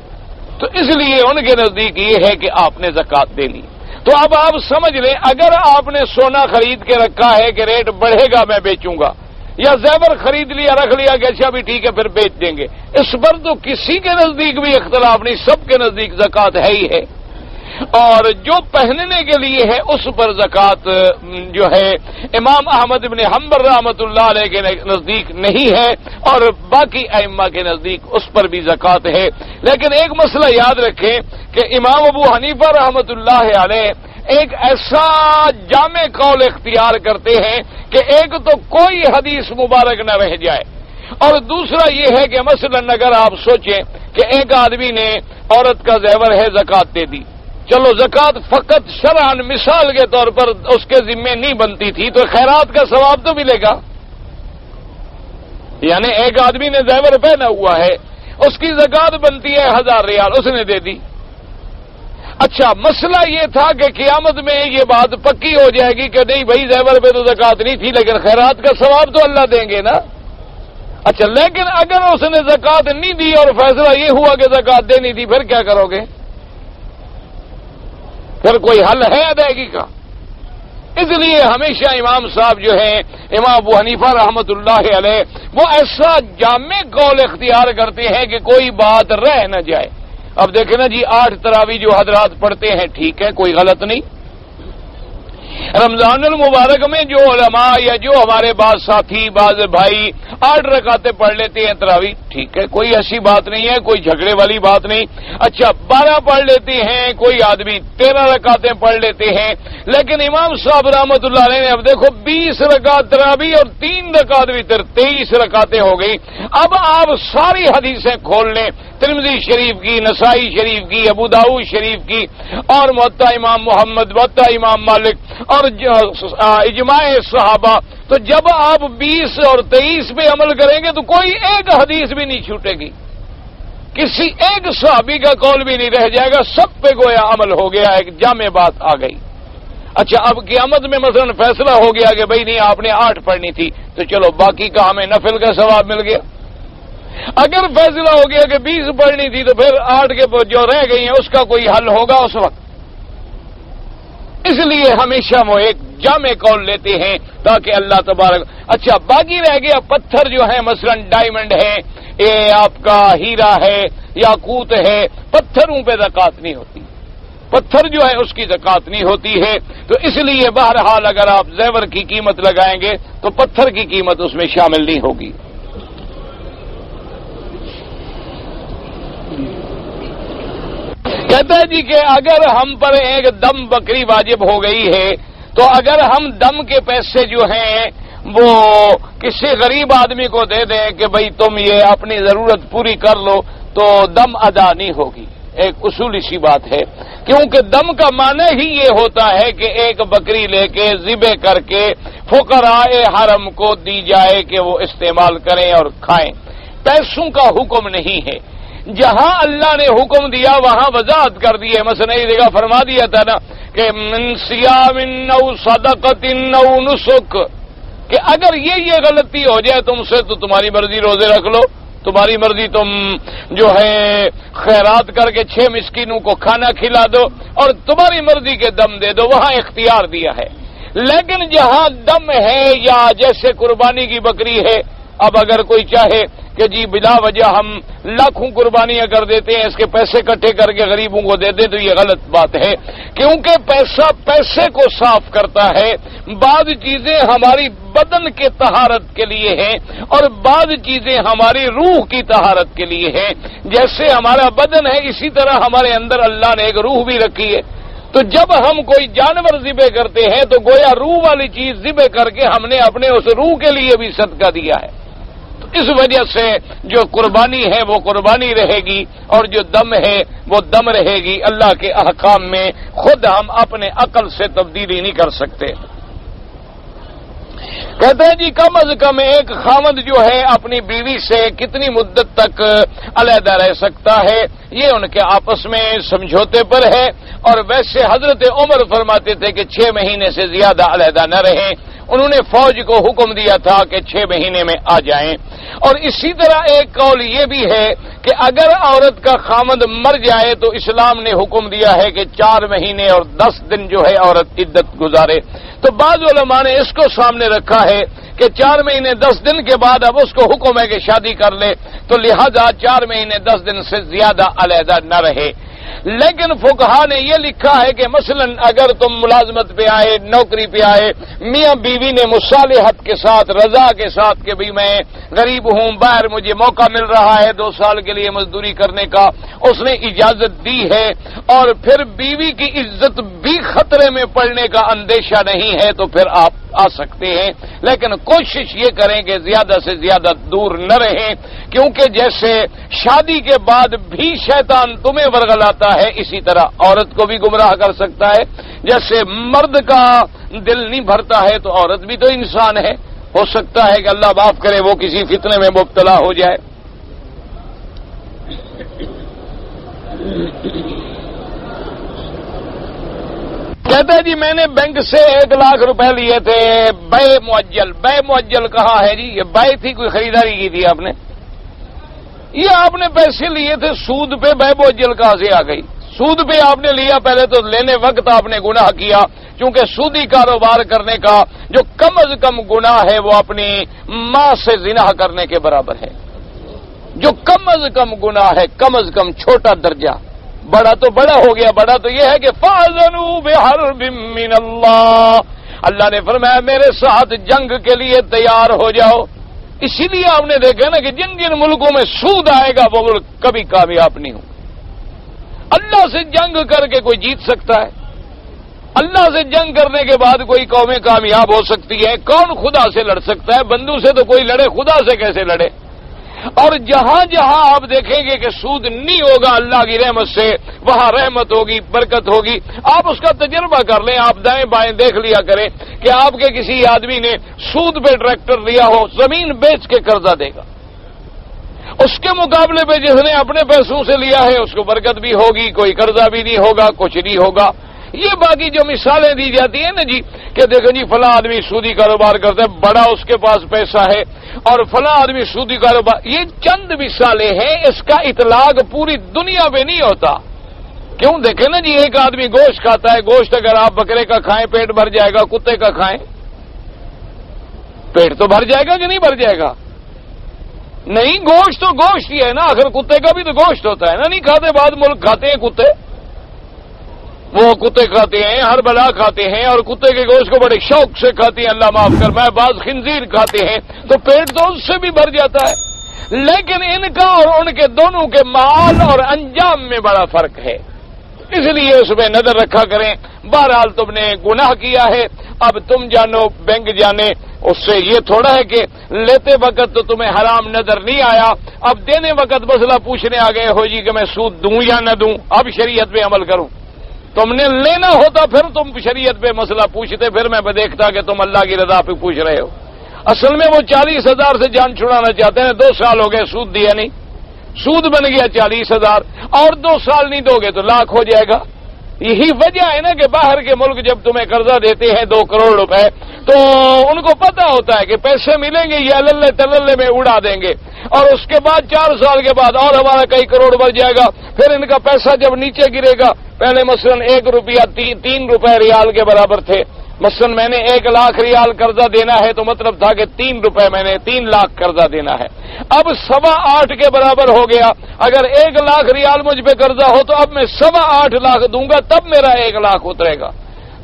Speaker 1: تو اس لیے ان کے نزدیک یہ ہے کہ آپ نے زکوٰۃ دے لی. تو اب آپ سمجھ لیں اگر آپ نے سونا خرید کے رکھا ہے کہ ریٹ بڑھے گا میں بیچوں گا، یا زیور خرید لیا رکھ لیا کہ اچھا بھی ٹھیک ہے پھر بیچ دیں گے، اس پر تو کسی کے نزدیک بھی اختلاف نہیں، سب کے نزدیک زکوٰۃ ہے ہی ہے. اور جو پہننے کے لیے ہے اس پر زکوٰۃ جو ہے امام احمد ابن حنبل رحمۃ اللہ علیہ کے نزدیک نہیں ہے اور باقی ائمہ کے نزدیک اس پر بھی زکوٰۃ ہے. لیکن ایک مسئلہ یاد رکھیں کہ امام ابو حنیفہ رحمۃ اللہ علیہ ایک ایسا جامع قول اختیار کرتے ہیں کہ ایک تو کوئی حدیث مبارک نہ رہ جائے، اور دوسرا یہ ہے کہ مثلا اگر آپ سوچیں کہ ایک آدمی نے عورت کا زیور ہے زکوٰۃ دے دی، چلو زکوٰۃ فقط شرعاً مثال کے طور پر اس کے ذمے نہیں بنتی تھی تو خیرات کا ثواب تو ملے گا. یعنی ایک آدمی نے زیور پہنا ہوا ہے، اس کی زکوٰۃ بنتی ہے 1000 ریال، اس نے دے دی. اچھا مسئلہ یہ تھا کہ قیامت میں یہ بات پکی ہو جائے گی کہ نہیں بھائی زیور پہ تو زکات نہیں تھی لیکن خیرات کا ثواب تو اللہ دیں گے نا. اچھا لیکن اگر اس نے زکات نہیں دی اور فیصلہ یہ ہوا کہ زکات دینی تھی پھر کیا کرو گے؟ پھر کوئی حل ہے ادائیگی کا؟ اس لیے ہمیشہ امام صاحب جو ہیں امام ابو حنیفہ رحمۃ اللہ علیہ وہ ایسا جامع قول اختیار کرتے ہیں کہ کوئی بات رہ نہ جائے. اب دیکھیں نا جی 8 تراویح جو حضرات پڑھتے ہیں ٹھیک ہے کوئی غلط نہیں. رمضان المبارک میں جو علماء یا جو ہمارے بعض ساتھی بعض بھائی 8 رکعتیں پڑھ لیتے ہیں تراویح ٹھیک ہے کوئی ایسی بات نہیں ہے کوئی جھگڑے والی بات نہیں. اچھا 12 پڑھ لیتے ہیں کوئی آدمی 13 رکعتیں پڑھ لیتے ہیں لیکن امام صاحب رحمۃ اللہ علیہ نے اب دیکھو 20 رکعت تراویح اور 3 رکعت وتر 23 رکعتیں ہو گئی. اب آپ ساری حدیثیں کھول لیں ترمذی شریف کی نسائی شریف کی ابو داؤد شریف کی اور موطا امام محمد موطا امام مالک اور اجماع صحابہ تو جب آپ 20 اور 23 پہ عمل کریں گے تو کوئی ایک حدیث بھی نہیں چھوٹے گی کسی ایک صحابی کا قول بھی نہیں رہ جائے گا سب پہ گویا عمل ہو گیا ایک جامع بات آ گئی. اچھا اب قیامت میں مثلا فیصلہ ہو گیا کہ بھائی نہیں آپ نے 8 پڑھنی تھی تو چلو باقی کا ہمیں نفل کا ثواب مل گیا. اگر فیصلہ ہو گیا کہ 20 پڑھنی تھی تو پھر 8 کے جو رہ گئی ہیں اس کا کوئی حل ہوگا اس وقت. اس لیے ہمیشہ وہ ایک جامع قول لیتے ہیں تاکہ اللہ تبارک. اچھا باقی رہ گیا پتھر جو ہے مثلا ڈائمنڈ ہے یہ آپ کا ہیرا ہے یاقوت ہے پتھروں پہ زکات نہیں ہوتی پتھر جو ہے اس کی زکات نہیں ہوتی ہے. تو اس لیے بہرحال اگر آپ زیور کی قیمت لگائیں گے تو پتھر کی قیمت اس میں شامل نہیں ہوگی. کہتا ہے جی کہ اگر ہم پر ایک دم بکری واجب ہو گئی ہے تو اگر ہم دم کے پیسے جو ہیں وہ کسی غریب آدمی کو دے دیں کہ بھئی تم یہ اپنی ضرورت پوری کر لو تو دم ادا نہیں ہوگی. ایک اصولی سی بات ہے کیونکہ دم کا معنی ہی یہ ہوتا ہے کہ ایک بکری لے کے ذبح کر کے فقراء حرم کو دی جائے کہ وہ استعمال کریں اور کھائیں. پیسوں کا حکم نہیں ہے. جہاں اللہ نے حکم دیا وہاں وضاحت کر دی ہے. مثلا ایک جگہ فرما دیا تھا نا کہ من صیام او صدقۃ او نسک کہ اگر یہ غلطی ہو جائے تم سے تو تمہاری مرضی روزے رکھ لو تمہاری مرضی تم جو ہے خیرات کر کے 6 مسکینوں کو کھانا کھلا دو اور تمہاری مرضی کے دم دے دو. وہاں اختیار دیا ہے. لیکن جہاں دم ہے یا جیسے قربانی کی بکری ہے اب اگر کوئی چاہے کہ جی بلا وجہ ہم لاکھوں قربانیاں کر دیتے ہیں اس کے پیسے اکٹھے کر کے غریبوں کو دے دیں تو یہ غلط بات ہے کیونکہ پیسہ پیسے کو صاف کرتا ہے. بعض چیزیں ہماری بدن کے طہارت کے لیے ہیں اور بعض چیزیں ہماری روح کی طہارت کے لیے ہیں. جیسے ہمارا بدن ہے اسی طرح ہمارے اندر اللہ نے ایک روح بھی رکھی ہے. تو جب ہم کوئی جانور ذبح کرتے ہیں تو گویا روح والی چیز ذبح کر کے ہم نے اپنے اس روح کے لیے بھی صدقہ دیا ہے. اس وجہ سے جو قربانی ہے وہ قربانی رہے گی اور جو دم ہے وہ دم رہے گی. اللہ کے احکام میں خود ہم اپنے عقل سے تبدیلی نہیں کر سکتے. کہتے ہیں جی کم از کم ایک خاوند جو ہے اپنی بیوی سے کتنی مدت تک علیحدہ رہ سکتا ہے یہ ان کے آپس میں سمجھوتے پر ہے. اور ویسے حضرت عمر فرماتے تھے کہ 6 مہینے سے زیادہ علیحدہ نہ رہیں. انہوں نے فوج کو حکم دیا تھا کہ 6 مہینے میں آ جائیں. اور اسی طرح ایک قول یہ بھی ہے کہ اگر عورت کا خامد مر جائے تو اسلام نے حکم دیا ہے کہ 4 مہینے اور 10 دن جو ہے عورت عدت گزارے. تو بعض علماء نے اس کو سامنے رکھا ہے کہ 4 مہینے 10 دن کے بعد اب اس کو حکم ہے کہ شادی کر لے تو لہذا 4 مہینے 10 دن سے زیادہ علیحدہ نہ رہے. لیکن فقہا نے یہ لکھا ہے کہ مثلا اگر تم ملازمت پہ آئے نوکری پہ آئے میاں بیوی نے مصالحت کے ساتھ رضا کے ساتھ کہ بھی میں غریب ہوں باہر مجھے موقع مل رہا ہے 2 سال کے لیے مزدوری کرنے کا اس نے اجازت دی ہے اور پھر بیوی کی عزت بھی خطرے میں پڑنے کا اندیشہ نہیں ہے تو پھر آپ آ سکتے ہیں. لیکن کوشش یہ کریں کہ زیادہ سے زیادہ دور نہ رہیں کیونکہ جیسے شادی کے بعد بھی شیطان تمہیں ورغلاتا ہے اسی طرح عورت کو بھی گمراہ کر سکتا ہے. جیسے مرد کا دل نہیں بھرتا ہے تو عورت بھی تو انسان ہے. ہو سکتا ہے کہ اللہ معاف کرے وہ کسی فتنے میں مبتلا ہو جائے. کہتا ہے جی میں نے بینک سے 1 لاکھ روپے لیے تھے بے معجل. بے معجل کہاں ہے جی؟ یہ بے تھی، کوئی خریداری کی تھی آپ نے؟ یہ آپ نے پیسے لیے تھے سود پہ. بے معجل کہاں سے آ گئی؟ سود پہ آپ نے لیا. پہلے تو لینے وقت آپ نے گناہ کیا، کیونکہ سودی کاروبار کرنے کا جو کم از کم گناہ ہے وہ اپنی ماں سے زنا کرنے کے برابر ہے. جو کم از کم گناہ ہے، کم از کم چھوٹا درجہ. بڑا تو بڑا ہو گیا. بڑا تو یہ ہے کہ فَأَذَنُوا بِحَرْبٍ مِّنَ اللَّهِ، اللہ نے فرمایا میرے ساتھ جنگ کے لیے تیار ہو جاؤ. اسی لیے آپ نے دیکھا نا کہ جن جن ملکوں میں سود آئے گا وہ ملک کبھی کامیاب نہیں ہوں. اللہ سے جنگ کر کے کوئی جیت سکتا ہے؟ اللہ سے جنگ کرنے کے بعد کوئی قومیں کامیاب ہو سکتی ہے؟ کون خدا سے لڑ سکتا ہے؟ بندو سے تو کوئی لڑے، خدا سے کیسے لڑے؟ اور جہاں جہاں آپ دیکھیں گے کہ سود نہیں ہوگا اللہ کی رحمت سے، وہاں رحمت ہوگی، برکت ہوگی. آپ اس کا تجربہ کر لیں. آپ دائیں بائیں دیکھ لیا کریں کہ آپ کے کسی آدمی نے سود پہ ٹریکٹر لیا ہو، زمین بیچ کے قرضہ دے گا. اس کے مقابلے پہ جس نے اپنے پیسوں سے لیا ہے اس کو برکت بھی ہوگی، کوئی قرضہ بھی نہیں ہوگا، کچھ نہیں ہوگا. یہ باقی جو مثالیں دی جاتی ہیں نا جی کہ دیکھو جی فلاں آدمی سودی کاروبار کرتا ہے، بڑا اس کے پاس پیسہ ہے، اور فلاں آدمی سودی کاروبار، یہ چند مثالیں ہیں. اس کا اطلاق پوری دنیا پہ نہیں ہوتا. کیوں؟ دیکھیں نا جی ایک آدمی گوشت کھاتا ہے. گوشت اگر آپ بکرے کا کھائیں پیٹ بھر جائے گا، کتے کا کھائیں پیٹ تو بھر جائے گا کہ نہیں بھر جائے گا؟ نہیں، گوشت تو گوشت ہی ہے نا. آخر کتے کا بھی تو گوشت ہوتا ہے نا. نہیں کھاتے؟ بعض ملک کھاتے ہیں کتے، وہ کتے کھاتے ہیں، ہر بلا کھاتے ہیں، اور کتے کے گوشت کو بڑے شوق سے کھاتے ہیں. اللہ معاف کر، میں بعض خنزیر کھاتے ہیں تو پیٹ تو اس سے بھی بھر جاتا ہے. لیکن ان کا اور ان کے دونوں کے مال اور انجام میں بڑا فرق ہے. اس لیے اس پہ نظر رکھا کریں. بہرحال تم نے گناہ کیا ہے، اب تم جانو بینک جانے. اس سے یہ تھوڑا ہے کہ لیتے وقت تو تمہیں حرام نظر نہیں آیا، اب دینے وقت مسئلہ پوچھنے آ گئے ہو جی کہ میں سود دوں یا نہ دوں، اب شریعت پہ عمل کروں. تم نے لینا ہوتا پھر تم شریعت پہ مسئلہ پوچھتے، پھر میں دیکھتا کہ تم اللہ کی رضا پہ پوچھ رہے ہو. اصل میں وہ 40,000 سے جان چھڑانا چاہتے ہیں. 2 سال ہو گئے سود دیا نہیں، سود بن گیا 40,000، اور 2 سال نہیں دو گے تو لاکھ ہو جائے گا. یہی وجہ ہے نا کہ باہر کے ملک جب تمہیں قرضہ دیتے ہیں 2 کروڑ روپے تو ان کو پتا ہوتا ہے کہ پیسے ملیں گے یہ اللہ تللے میں اڑا دیں گے، اور اس کے بعد 4 سال کے بعد اور ہمارا کئی کروڑ بڑھ جائے گا. پھر ان کا پیسہ جب نیچے گرے گا، پہلے مثلا 1 روپیہ 3 روپے ریال کے برابر تھے. مثلا میں نے 1 لاکھ ریال قرضہ دینا ہے تو مطلب تھا کہ 3 روپے میں نے 3 لاکھ قرضہ دینا ہے. اب 8.25 کے برابر ہو گیا. اگر 1 لاکھ ریال مجھ پہ قرضہ ہو تو اب میں 8.25 لاکھ دوں گا، تب میرا 1 لاکھ اترے گا.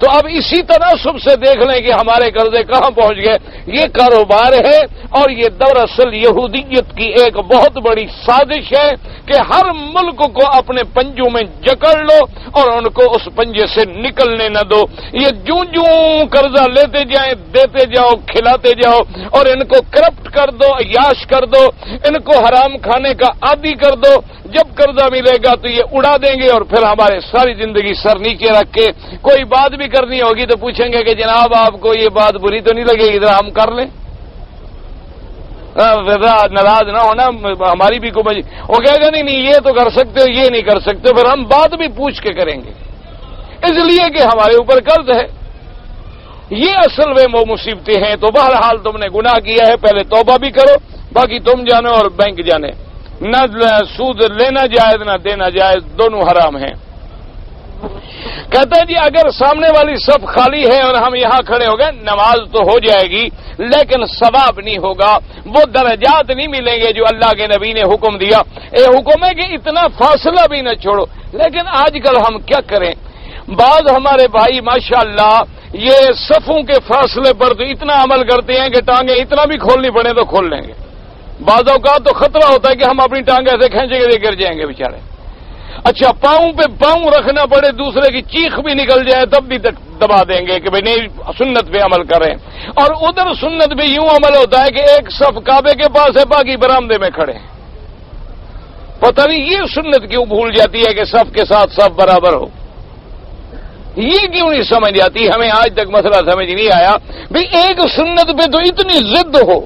Speaker 1: تو اب اسی تناسب سے دیکھ لیں کہ ہمارے قرضے کہاں پہنچ گئے. یہ کاروبار ہے، اور یہ دراصل یہودیت کی ایک بہت بڑی سازش ہے کہ ہر ملک کو اپنے پنجوں میں جکڑ لو اور ان کو اس پنجے سے نکلنے نہ دو. یہ جوں جوں قرضہ لیتے جائیں، دیتے جاؤ، کھلاتے جاؤ، اور ان کو کرپٹ کر دو، عیاش کر دو، ان کو حرام کھانے کا عادی کر دو. جب قرضہ ملے گا تو یہ اڑا دیں گے، اور پھر ہمارے ساری زندگی سر نیچے رکھ کے کوئی بات بھی کرنی ہوگی تو پوچھیں گے کہ جناب آپ کو یہ بات بری تو نہیں لگے گی، ذرا ہم کر لیں. ناراض نہ ہونا، ہماری بھی کوئی وہ کہے گا نہیں یہ تو کر سکتے ہو، یہ نہیں کر سکتے، پھر ہم بات بھی پوچھ کے کریں گے، اس لیے کہ ہمارے اوپر قرض ہے. یہ اصل میں وہ مصیبتیں ہیں. تو بہرحال تم نے گناہ کیا ہے، پہلے توبہ بھی کرو، باقی تم جانو اور بینک جانے. نہ سود لینا جائز نہ دینا جائز، دونوں حرام ہیں. کہتا ہے جی اگر سامنے والی صف خالی ہے اور ہم یہاں کھڑے ہو گئے، نماز تو ہو جائے گی لیکن ثواب نہیں ہوگا، وہ درجات نہیں ملیں گے جو اللہ کے نبی نے حکم دیا. حکم ہے کہ اتنا فاصلہ بھی نہ چھوڑو. لیکن آج کل ہم کیا کریں، بعض ہمارے بھائی ماشاءاللہ یہ صفوں کے فاصلے پر تو اتنا عمل کرتے ہیں کہ ٹانگیں اتنا بھی کھولنی پڑے تو کھول لیں گے. بعض اوقات تو خطرہ ہوتا ہے کہ ہم اپنی ٹانگیں ایسے کھینچیں گے گر جائیں گے بیچارے. اچھا پاؤں پہ پاؤں رکھنا پڑے، دوسرے کی چیخ بھی نکل جائے تب بھی دبا دیں گے کہ بھئی نہیں سنت پہ عمل کریں. اور ادھر سنت پہ یوں عمل ہوتا ہے کہ ایک صف کعبے کے پاس ہے، باقی برآمدے میں کھڑے ہیں. پتہ نہیں یہ سنت کیوں بھول جاتی ہے کہ صف کے ساتھ صف برابر ہو. یہ کیوں نہیں سمجھ جاتی، ہمیں آج تک مسئلہ سمجھ نہیں آیا. بھئی ایک سنت پہ تو اتنی ضد ہو،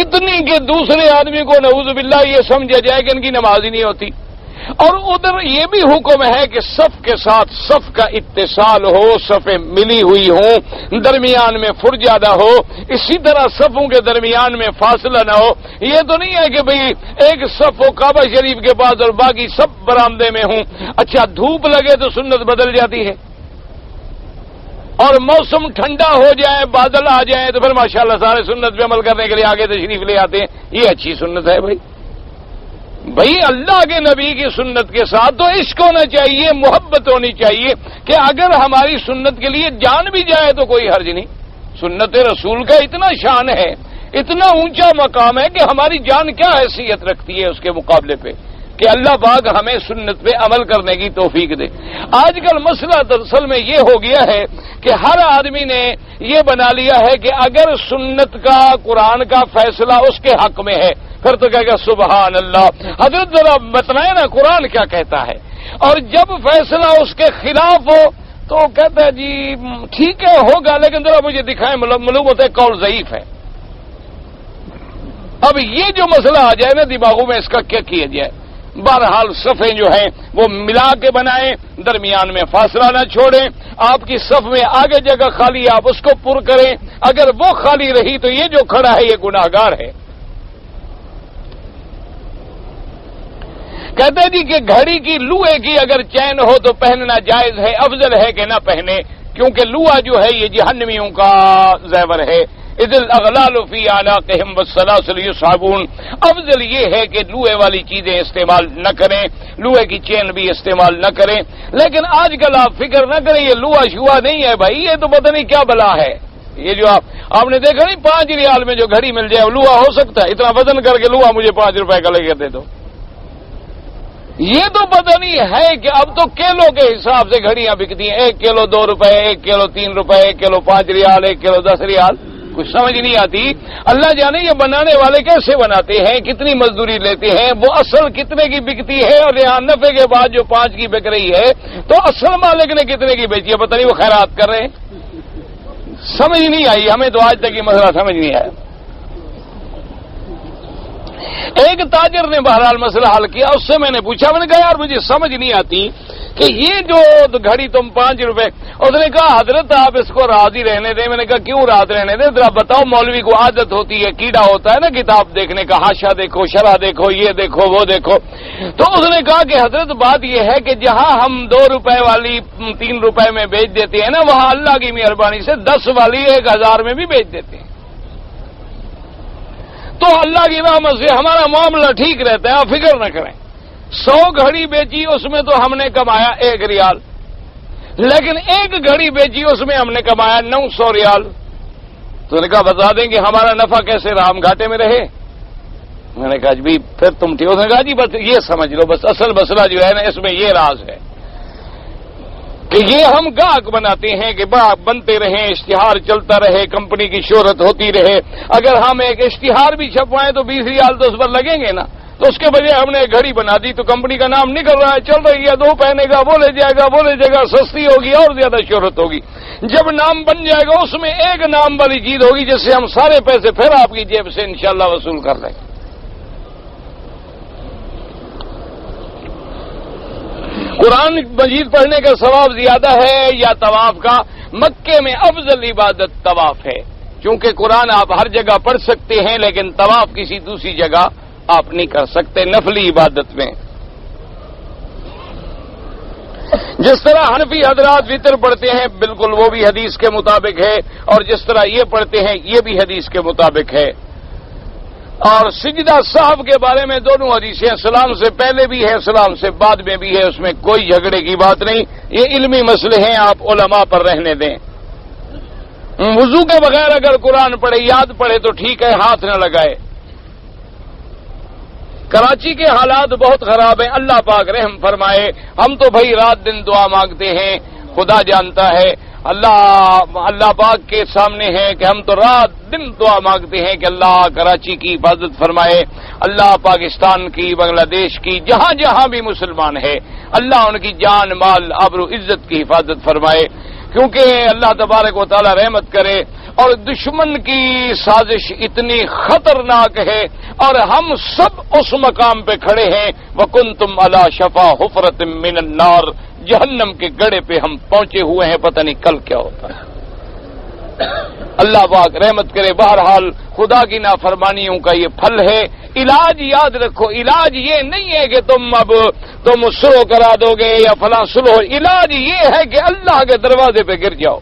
Speaker 1: اتنی کہ دوسرے آدمی کو نعوذ باللہ یہ سمجھا جائے کہ ان کی نماز ہی نہیں ہوتی. اور ادھر یہ بھی حکم ہے کہ صف کے ساتھ صف کا اتصال ہو، صفیں ملی ہوئی ہوں، درمیان میں فرجہ نہ ہو، اسی طرح صفوں کے درمیان میں فاصلہ نہ ہو۔ یہ تو نہیں ہے کہ بھئی ایک صف ہو کعبہ شریف کے پاس اور باقی سب برآمدے میں ہوں۔ اچھا دھوپ لگے تو سنت بدل جاتی ہے، اور موسم ٹھنڈا ہو جائے، بادل آ جائیں تو پھر ماشاءاللہ سارے سنت پہ عمل کرنے کے لیے آگے تشریف لے آتے ہیں۔ یہ اچھی سنت ہے بھائی اللہ کے نبی کی سنت کے ساتھ تو عشق ہونا چاہیے، محبت ہونی چاہیے کہ اگر ہماری سنت کے لیے جان بھی جائے تو کوئی حرج نہیں۔ سنت رسول کا اتنا شان ہے، اتنا اونچا مقام ہے کہ ہماری جان کیا حیثیت رکھتی ہے اس کے مقابلے پہ، کہ اللہ پاک ہمیں سنت پہ عمل کرنے کی توفیق دے۔ آج کل مسئلہ دراصل میں یہ ہو گیا ہے کہ ہر آدمی نے یہ بنا لیا ہے کہ اگر سنت کا، قرآن کا فیصلہ اس کے حق میں ہے پھر تو کہے گا سبحان اللہ، حضرت ذرا بتلائے نا قرآن کیا کہتا ہے، اور جب فیصلہ اس کے خلاف ہو تو کہتا ہے جی ٹھیک ہے ہوگا لیکن ذرا مجھے دکھائیں، معلوم ہوتا ہے قول ضعیف ہے۔ اب یہ جو مسئلہ آ جائے نا دماغوں میں، اس کا کیا کیا جائے؟ بہرحال صفیں جو ہیں وہ ملا کے بنائیں، درمیان میں فاصلہ نہ چھوڑیں، آپ کی صف میں آگے جگہ خالی آپ اس کو پر کریں، اگر وہ خالی رہی تو یہ جو کھڑا ہے یہ گناہگار ہے۔ کہتے جی کہ گھڑی کی لوہے کی اگر چین ہو تو پہننا جائز ہے، افضل ہے کہ نہ پہنے، کیونکہ لوہا جو ہے یہ جہنمیوں کا زیور ہے۔ اذ الاغلال فی اعناقہم والسلاسل یسحبون، افضل یہ ہے کہ لوہے والی چیزیں استعمال نہ کریں، لوہے کی چین بھی استعمال نہ کریں۔ لیکن آج کل آپ فکر نہ کریں، یہ لوہا شوہا نہیں ہے بھائی، یہ تو پتہ نہیں کیا بلا ہے۔ یہ جو آپ نے دیکھا نہیں 5 ریال میں جو گھڑی مل جائے وہ لوہا ہو سکتا ہے؟ اتنا وزن کر کے لوہا مجھے 5 روپے کا لے کے دے دو۔ یہ تو پتہ نہیں ہے کہ اب تو کیلو کے حساب سے گھڑیاں بکتی ہیں، 1 کلو 2 روپے، 1 کلو 3 روپے، 1 کلو 5 ریال، 1 کلو 10 ریال، کچھ سمجھ نہیں آتی۔ اللہ جانے یہ بنانے والے کیسے بناتے ہیں، کتنی مزدوری لیتے ہیں، وہ اصل کتنے کی بکتی ہے، اور یہاں نفع کے بعد جو 5 کی بک رہی ہے تو اصل مالک نے کتنے کی بیچی ہے، پتہ نہیں وہ خیرات کر رہے ہیں۔ سمجھ نہیں آئی ہمیں تو، آج تک یہ مسئلہ سمجھ نہیں آیا۔ ایک تاجر نے بہرحال مسئلہ حل کیا، اس سے میں نے پوچھا، میں نے کہا یار مجھے سمجھ نہیں آتی کہ یہ جو گھڑی تم 5 روپے، اس نے کہا حضرت آپ اس کو راز ہی رہنے دیں۔ میں نے کہا کیوں راز رہنے دیں؟ ذرا بتاؤ، مولوی کو عادت ہوتی ہے، کیڑا ہوتا ہے نا کتاب دیکھنے کا، حاشا دیکھو، شرح دیکھو، یہ دیکھو وہ دیکھو۔ تو اس نے کہا کہ حضرت بات یہ ہے کہ جہاں ہم 2 روپے والی 3 روپے میں بیچ دیتے ہیں نا، وہاں اللہ کی مہربانی سے 10 والی 1000 میں بھی بیچ دیتے ہیں، تو اللہ کی رحمت سے ہمارا معاملہ ٹھیک رہتا ہے، آپ فکر نہ کریں۔ 100 گھڑی بیچی اس میں تو ہم نے کمایا 1 ریال، لیکن 1 گھڑی بیچی اس میں ہم نے کمایا 900 ریال۔ تو نے کہا بتا دیں کہ ہمارا نفع کیسے رہا، ہم گھاٹے میں رہے؟ میں نے کہا جی پھر تم ٹھیک۔ اس نے کہا جی بس یہ سمجھ لو، بس اصل مسئلہ جو ہے نا اس میں یہ راز ہے کہ یہ ہم گاہک بناتے ہیں کہ بنتے رہیں، اشتہار چلتا رہے، کمپنی کی شہرت ہوتی رہے۔ اگر ہم ایک اشتہار بھی چھپوائیں تو 20 ریال تو اس پر لگیں گے نا، تو اس کے بجائے ہم نے ایک گھڑی بنا دی تو کمپنی کا نام نکل رہا ہے، چل رہی ہے، 2 پہنے گا، وہ لے جائے گا، وہ لے جائے گا، سستی ہوگی اور زیادہ شہرت ہوگی۔ جب نام بن جائے گا اس میں ایک نام والی چیز ہوگی جس سے ہم سارے پیسے پھر آپ کی جیب سے انشاءاللہ وصول کر لیں گے۔ قرآن مجید پڑھنے کا ثواب زیادہ ہے یا طواف کا؟ مکے میں افضل عبادت طواف ہے، کیونکہ قرآن آپ ہر جگہ پڑھ سکتے ہیں لیکن طواف کسی دوسری جگہ آپ نہیں کر سکتے نفلی عبادت میں۔ جس طرح حنفی حضرات وطر پڑھتے ہیں بالکل وہ بھی حدیث کے مطابق ہے، اور جس طرح یہ پڑھتے ہیں یہ بھی حدیث کے مطابق ہے۔ اور سجدہ صاحب کے بارے میں دونوں حدیثیں، سلام سے پہلے بھی ہے، سلام سے بعد میں بھی ہے، اس میں کوئی جھگڑے کی بات نہیں، یہ علمی مسئلے ہیں، آپ علماء پر رہنے دیں۔ وضو کے بغیر اگر قرآن پڑھے، یاد پڑھے تو ٹھیک ہے، ہاتھ نہ لگائے۔ کراچی کے حالات بہت خراب ہیں، اللہ پاک رحم فرمائے۔ ہم تو بھائی رات دن دعا مانگتے ہیں، خدا جانتا ہے، اللہ پاک کے سامنے ہے کہ ہم تو رات دن دعا مانگتے ہیں کہ اللہ کراچی کی حفاظت فرمائے، اللہ پاکستان کی، بنگلہ دیش کی، جہاں جہاں بھی مسلمان ہے، اللہ ان کی جان مال آبرو عزت کی حفاظت فرمائے، کیونکہ اللہ تبارک و تعالی رحمت کرے۔ اور دشمن کی سازش اتنی خطرناک ہے، اور ہم سب اس مقام پہ کھڑے ہیں وَكُنْتُمْ عَلَى شَفَا حُفْرَةٍ مِّنَ النَّارِ، جہنم کے گڑھے پہ ہم پہنچے ہوئے ہیں، پتہ نہیں کل کیا ہوتا ہے۔ اللہ پاک رحمت کرے۔ بہرحال خدا کی نافرمانیوں کا یہ پھل ہے۔ علاج یاد رکھو، علاج یہ نہیں ہے کہ تم سلو کرا دو گے یا فلاں سلو، علاج یہ ہے کہ اللہ کے دروازے پہ گر جاؤ۔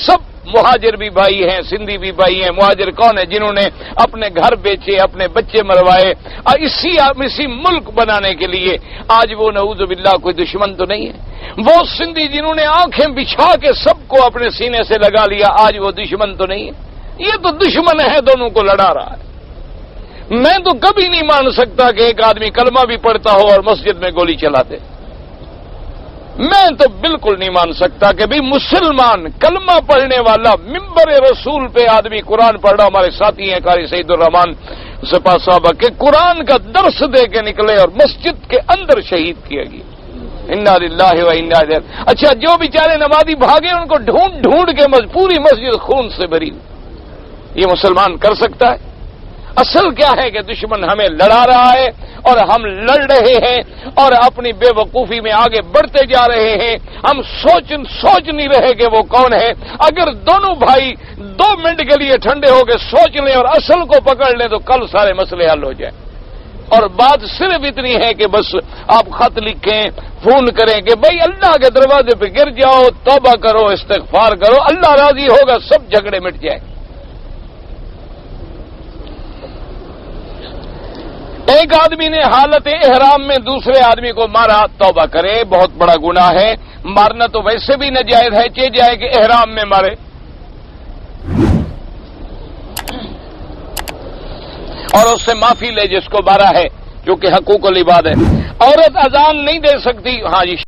Speaker 1: سب مہاجر بھی بھائی ہیں، سندھی بھی بھائی ہیں۔ مہاجر کون ہے؟ جنہوں نے اپنے گھر بیچے، اپنے بچے مروائے، اور اسی ملک بنانے کے لیے۔ آج وہ نعوذ باللہ کوئی دشمن تو نہیں ہے۔ وہ سندھی جنہوں نے آنکھیں بچھا کے سب کو اپنے سینے سے لگا لیا، آج وہ دشمن تو نہیں ہے۔ یہ تو دشمن ہے، دونوں کو لڑا رہا ہے۔ میں تو کبھی نہیں مان سکتا کہ ایک آدمی کلمہ بھی پڑھتا ہو اور مسجد میں گولی چلا دے۔ میں تو بالکل نہیں مان سکتا کہ بھی مسلمان کلمہ پڑھنے والا ممبر رسول پہ آدمی قرآن پڑھ رہا۔ ہمارے ساتھی ہیں قاری سعید الرحمان سپاہ صاحبہ کہ قرآن کا درس دے کے نکلے اور مسجد کے اندر شہید کیا گیا۔ انا للہ و انا الیہ۔ اچھا، جو بیچارے نمازی بھاگے ان کو ڈھونڈ کے پوری مسجد خون سے بھری، یہ مسلمان کر سکتا ہے؟ اصل کیا ہے کہ دشمن ہمیں لڑا رہا ہے اور ہم لڑ رہے ہیں اور اپنی بے وقوفی میں آگے بڑھتے جا رہے ہیں۔ ہم سوچ نہیں رہے کہ وہ کون ہے۔ اگر دونوں بھائی 2 منٹ کے لیے ٹھنڈے ہو کے سوچ لیں اور اصل کو پکڑ لیں تو کل سارے مسئلے حل ہو جائیں۔ اور بات صرف اتنی ہے کہ بس آپ خط لکھیں، فون کریں کہ بھائی اللہ کے دروازے پہ گر جاؤ، توبہ کرو، استغفار کرو، اللہ راضی ہوگا، سب جھگڑے مٹ جائیں۔ ایک آدمی نے حالت احرام میں دوسرے آدمی کو مارا، توبہ کرے، بہت بڑا گناہ ہے۔ مارنا تو ویسے بھی ناجائز ہے، چہ جائے کہ احرام میں مارے۔ اور اس سے معافی لے جس کو مارا ہے، جو کہ حقوق العباد ہے۔ عورت اذان نہیں دے سکتی، ہاں جی